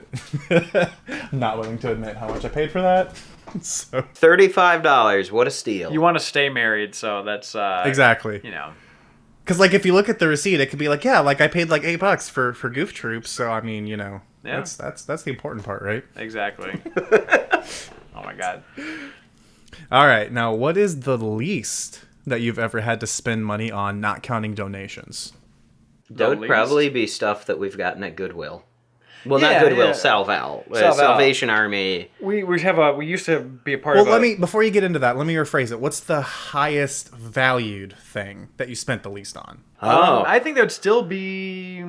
not willing to admit how much I paid for that. So $35, what a steal! You want to stay married, so that's exactly. You know, because like if you look at the receipt, it could be like, yeah, like I paid like $8 for Goof Troops. So I mean, you know, that's the important part, right? Exactly. Oh my God. All right, now what is the least that you've ever had to spend money on, not counting donations? That would probably be stuff that we've gotten at Goodwill. Well, not Goodwill, Salval. Salvation Army. We used to be a part of. Well, before you get into that, let me rephrase it. What's the highest valued thing that you spent the least on? I think that would still be.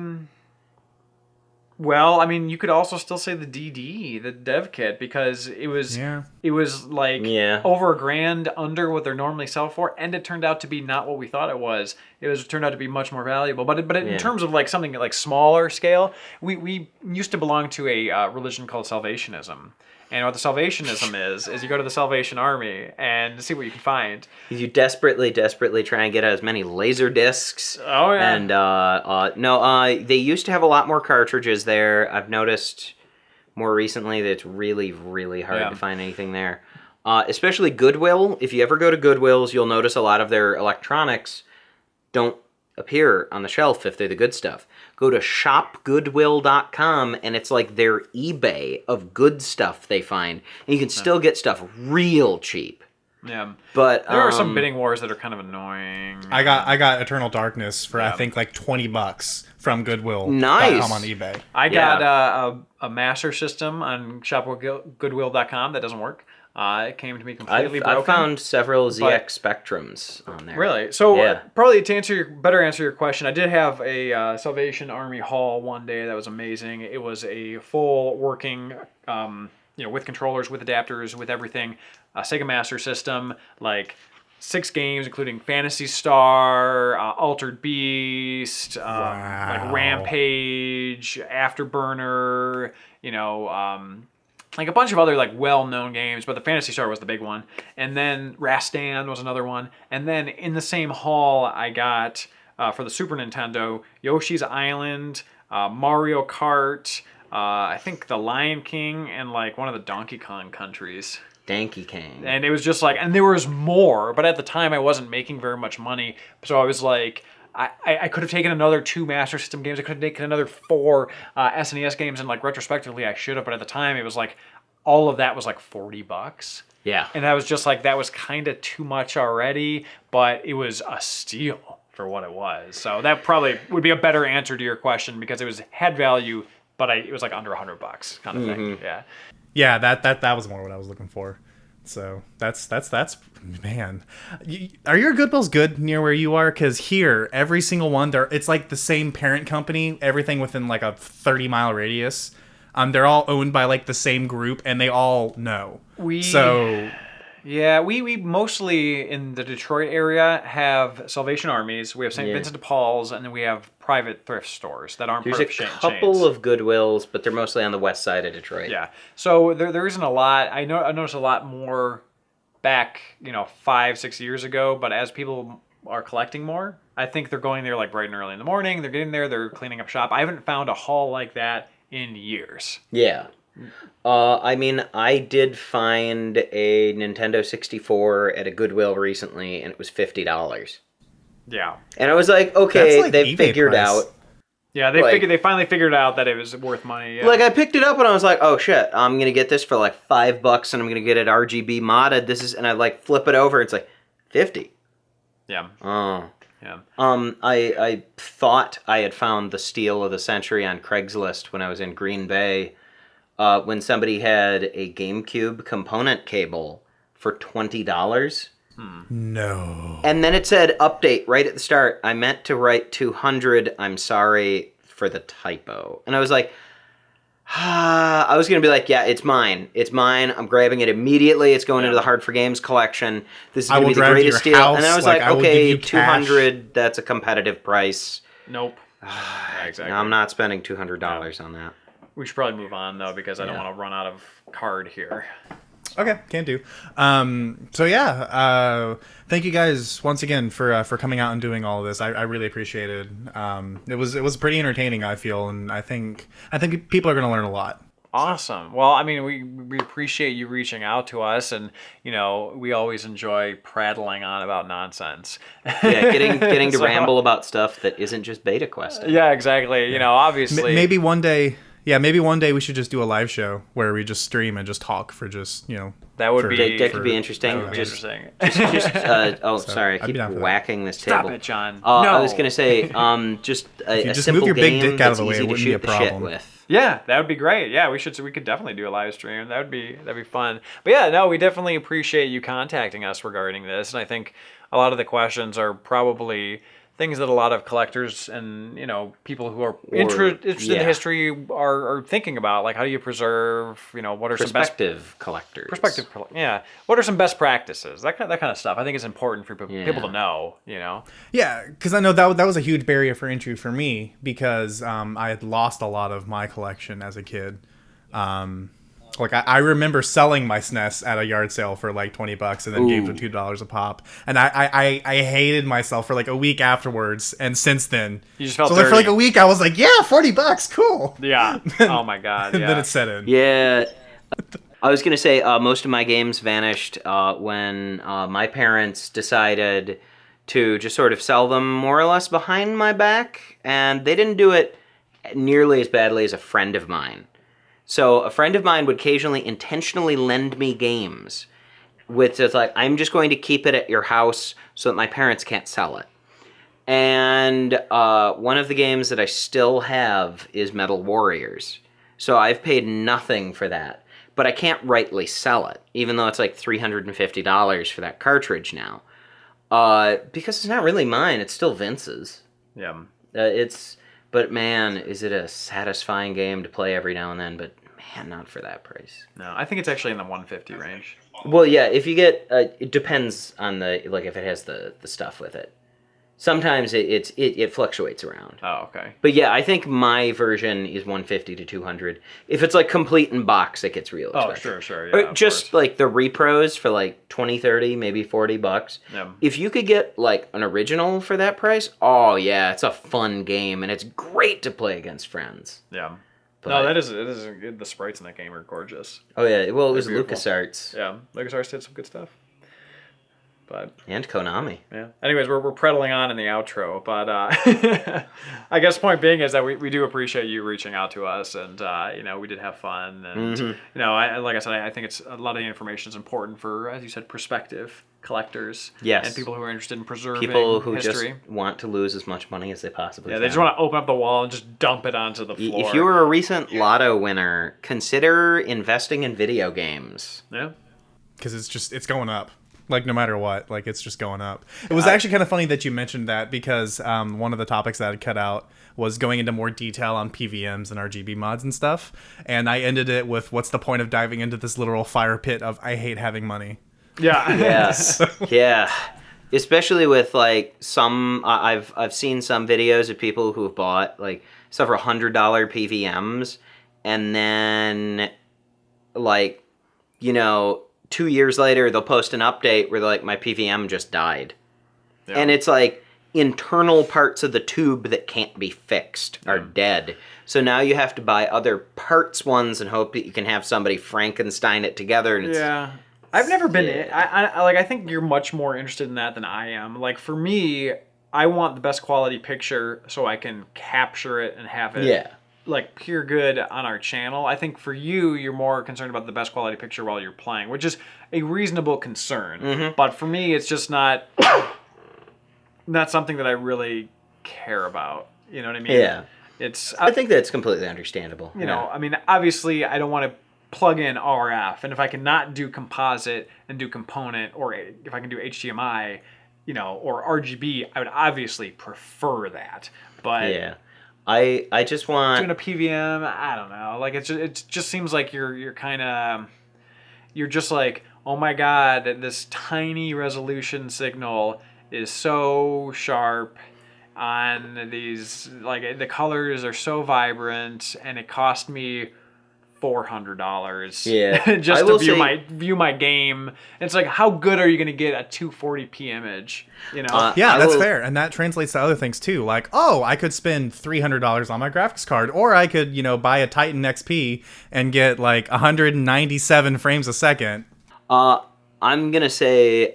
Well, I mean, you could also still say the DD, the dev kit, because it was like over $1,000 under what they're normally sell for, and it turned out to be not what we thought it was. It turned out to be much more valuable. But in terms of like something like smaller scale, we used to belong to a religion called Salvationism. And what the Salvationism is you go to the Salvation Army and see what you can find. You desperately try and get as many laser discs. Oh, yeah. And, they used to have a lot more cartridges there. I've noticed more recently that it's really, really hard to find anything there. Especially Goodwill. If you ever go to Goodwill's, you'll notice a lot of their electronics don't appear on the shelf if they're the good stuff. Go to shopgoodwill.com and it's like their eBay of good stuff they find. And you can still get stuff real cheap. Yeah. But There are some bidding wars that are kind of annoying. I got Eternal Darkness for I think like $20 from Goodwill.com Nice. on eBay. I got a Master System on shopgoodwill.com that doesn't work. It came to me completely broken. I've found several ZX Spectrums on there. Really? So Yeah. probably to answer your question, I did have a Salvation Army haul one day that was amazing. It was a full working, with controllers, with adapters, with everything, Sega Master System, like 6 games, including Phantasy Star, Altered Beast, like Rampage, Afterburner, like a bunch of other like well-known games, but the Phantasy Star was the big one. And then Rastan was another one. And then in the same haul, I got for the Super Nintendo, Yoshi's Island, Mario Kart, I think the Lion King, and like one of the Donkey Kong countries. Donkey Kong. And it was just like, and there was more, but at the time I wasn't making very much money. So I was like, I could have taken another 2 Master System games. I could have taken another 4 SNES games, and like retrospectively I should have, but at the time it was like all of that was like $40. Yeah. And I was just like, that was kind of too much already, but it was a steal for what it was. So that probably would be a better answer to your question, because it had value, but it was like under $100 kind of thing. Yeah. Yeah, that was more what I was looking for. So that's man. Are your Goodwills good near where you are? Because here, every single one, it's like the same parent company. Everything within like a 30-mile radius. They're all owned by like the same group, and they all know. Yeah, we mostly in the Detroit area have Salvation Armies. We have St. Vincent de Paul's, and then we have private thrift stores that aren't There's part a of chains. couple of Goodwills, but they're mostly on the west side of Detroit. Yeah, so there isn't a lot. I noticed a lot more back 5-6 years ago, but as people are collecting more, I think they're going there like bright and early in the morning. They're getting there, they're cleaning up shop. I haven't found a haul like that in years. Yeah. I did find a Nintendo 64 at a Goodwill recently, and it was $50. Yeah. And I was like, okay, like they eBay figured price. out. Yeah, they finally figured out that it was worth money. Yeah. Like, I picked it up and I was like, oh shit, I'm gonna get this for like $5 and I'm gonna get it RGB modded. And I like flip it over, it's like 50. Yeah. Oh. Yeah. I thought I had found the steal of the century on Craigslist when I was in Green Bay, when somebody had a GameCube component cable for $20. No. And then it said update right at the start. I meant to write 200. I'm sorry for the typo. And I was like, I was going to be like, yeah, it's mine. It's mine. I'm grabbing it immediately. It's going into the Hard4Games collection. This is going to be the greatest deal. And then I was like, okay, 200, that's a competitive price. Nope. Yeah, exactly. No, I'm not spending $200 on that. We should probably move on though, because I don't want to run out of card here. Okay, can do. Thank you guys once again for coming out and doing all of this. I really appreciate it. It was pretty entertaining, I feel, and I think people are going to learn a lot. Awesome. Well, I mean, we appreciate you reaching out to us, and we always enjoy prattling on about nonsense. Yeah, getting to ramble about stuff that isn't just beta questing. Yeah, exactly. Obviously, maybe one day. Yeah, maybe one day we should just do a live show where we just stream and just talk for just, that would be that could be interesting. That would be interesting. Sorry, I keep whacking this Stop table. It, John. No. I was gonna say, just a just simple move your big game dick out of that's the way, easy it to wouldn't be shoot a the shit problem. with. Yeah, that would be great. Yeah, we could definitely do a live stream. That'd be fun. But yeah, no, we definitely appreciate you contacting us regarding this, and I think a lot of the questions are probably things that a lot of collectors and people who are interested in history are thinking about, like how do you preserve, what are some best collectors, what are some best practices, that kind of stuff. I think it's important for people to know. Yeah, because I know that was a huge barrier for entry for me, because I had lost a lot of my collection as a kid. Like I remember selling my SNES at a yard sale for like $20 and then gave them $2 a pop, and I hated myself for like a week afterwards. And since then, you just felt so dirty. For like a week I was like, yeah, $40, cool. Yeah. Oh my god. And yeah. then it set in. Yeah. I was gonna say most of my games vanished when my parents decided to just sort of sell them more or less behind my back, and they didn't do it nearly as badly as a friend of mine. So a friend of mine would occasionally intentionally lend me games, with just like, I'm just going to keep it at your house so that my parents can't sell it. And one of the games that I still have is Metal Warriors. So I've paid nothing for that. But I can't rightly sell it, even though it's like $350 for that cartridge now. Because it's not really mine. It's still Vince's. Yeah. But man, is it a satisfying game to play every now and then, but man, not for that price. No, I think it's actually in the 150 range. Well, yeah, if you get, it depends on if it has the stuff with it. Sometimes it fluctuates around. Oh, okay. But yeah, I think my version is 150 to 200. If it's like complete in box, it gets real expensive. Oh, sure, Or yeah. just like the repros for like 20, 30, maybe $40. Yeah. If you could get like an original for that price, oh yeah, it's a fun game and it's great to play against friends. Yeah. But, No, it is the sprites in that game are gorgeous. Oh yeah, well it was beautiful. LucasArts. Yeah, LucasArts did some good stuff. But And Konami. yeah. Anyways, we're prattling on in the outro, but I guess point being is that we do appreciate you reaching out to us, and we did have fun, and like I said, I think it's a lot of the information is important for, as you said, prospective collectors, Yes. and people who are interested in preserving People who history. just want to lose as much money as they possibly can. They just want to open up the wall and just dump it onto the floor. If you were a recent lotto winner, consider investing in video games. Yeah. Because it's going up. Like, no matter what, like, it's just going up. It was actually kind of funny that you mentioned that, because one of the topics that I'd cut out was going into more detail on PVMs and RGB mods and stuff. And I ended it with, what's the point of diving into this literal fire pit of, I hate having money. Yeah. Yes. Yeah. Especially with, like, some... I've seen some videos of people who have bought, like, stuff for $100 PVMs, and then, like, 2 years later, they'll post an update where they're like, my PVM just died. Yeah. And it's like, internal parts of the tube that can't be fixed are dead. So now you have to buy other parts ones and hope that you can have somebody Frankenstein it together. And it's, I've never been... I think you're much more interested in that than I am. Like, for me, I want the best quality picture so I can capture it and have it... like pure good on our channel. I think for you, you're more concerned about the best quality picture while you're playing, which is a reasonable concern. Mm-hmm. But for me, it's just not something that I really care about. You know what I mean? Yeah. I think that's completely understandable. You know, I mean, obviously, I don't want to plug in RF, and if I can not do composite and do component, or if I can do HDMI, or RGB, I would obviously prefer that. But yeah. I just want... Doing a PVM, I don't know. Like, it just seems like you're kind of... You're just like, oh my god, this tiny resolution signal is so sharp on these... Like, the colors are so vibrant, and it cost me $400 just to view my game. It's like, how good are you going to get a 240p image? That's fair, and that translates to other things too. Like, I could spend $300 on my graphics card, or I could buy a Titan XP and get like 197 frames a second. I'm gonna say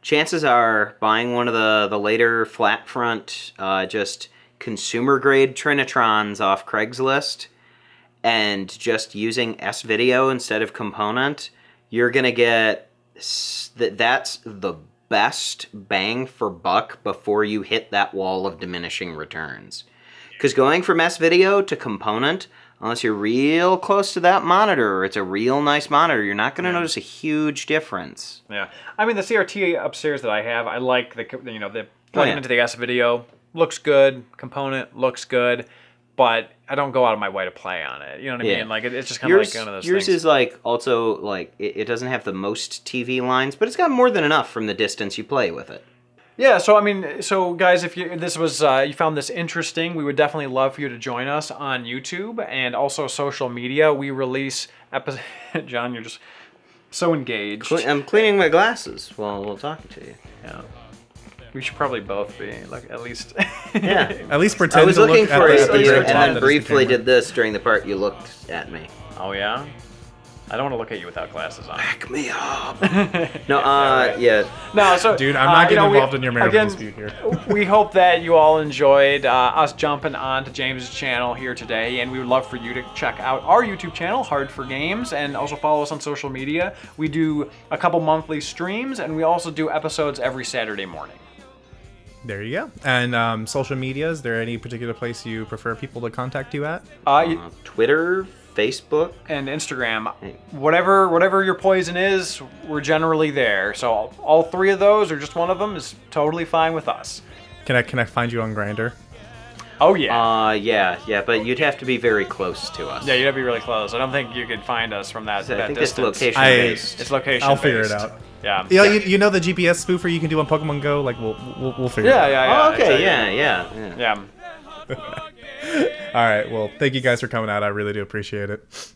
chances are buying one of the later flat front just consumer grade Trinitrons off Craigslist and just using S-Video instead of component, you're going to get... That's the best bang for buck before you hit that wall of diminishing returns. Because going from S-Video to component, unless you're real close to that monitor, or it's a real nice monitor, you're not going to notice a huge difference. Yeah. I mean, the CRT upstairs that I have, I like the plugging into the S-Video. Looks good. Component looks good. But I don't go out of my way to play on it. You know what I mean? Like, it's just kind of like one of those yours things. is like, also, like, it doesn't have the most TV lines, but it's got more than enough from the distance you play with it. Yeah, so guys, if you found this interesting, we would definitely love for you to join us on YouTube and also social media. We release episodes... John, you're just so engaged. I'm cleaning my glasses while talking to you. Yeah. We should probably both be, like, at least... Yeah. At least pretend I was to looking look for at it, the and then camera. briefly did this during the part you looked at me. Oh, yeah? I don't want to look at you without glasses on. Back me up. No, right. yeah. No, so Dude, I'm not getting involved in your marital again, dispute here. We hope that you all enjoyed us jumping on to James's channel here today, and we would love for you to check out our YouTube channel, Hard4Games, and also follow us on social media. We do a couple monthly streams, and we also do episodes every Saturday morning. There you go. And social media, is there any particular place you prefer people to contact you at? Twitter, Facebook, And Instagram, whatever your poison is, we're generally there. So all three of those, or just one of them, is totally fine with us. Can I find you on Grindr? Oh yeah. yeah, but you'd have to be very close to us. Yeah, you'd have to be really close. I don't think you could find us from that, I that think distance. it's location based. It's location I'll figure it based. out. Yeah. You know the GPS spoofer you can do on Pokemon Go? Like we'll figure it out. Yeah. Oh, okay, exactly. yeah. Yeah. All right. Well, thank you guys for coming out. I really do appreciate it.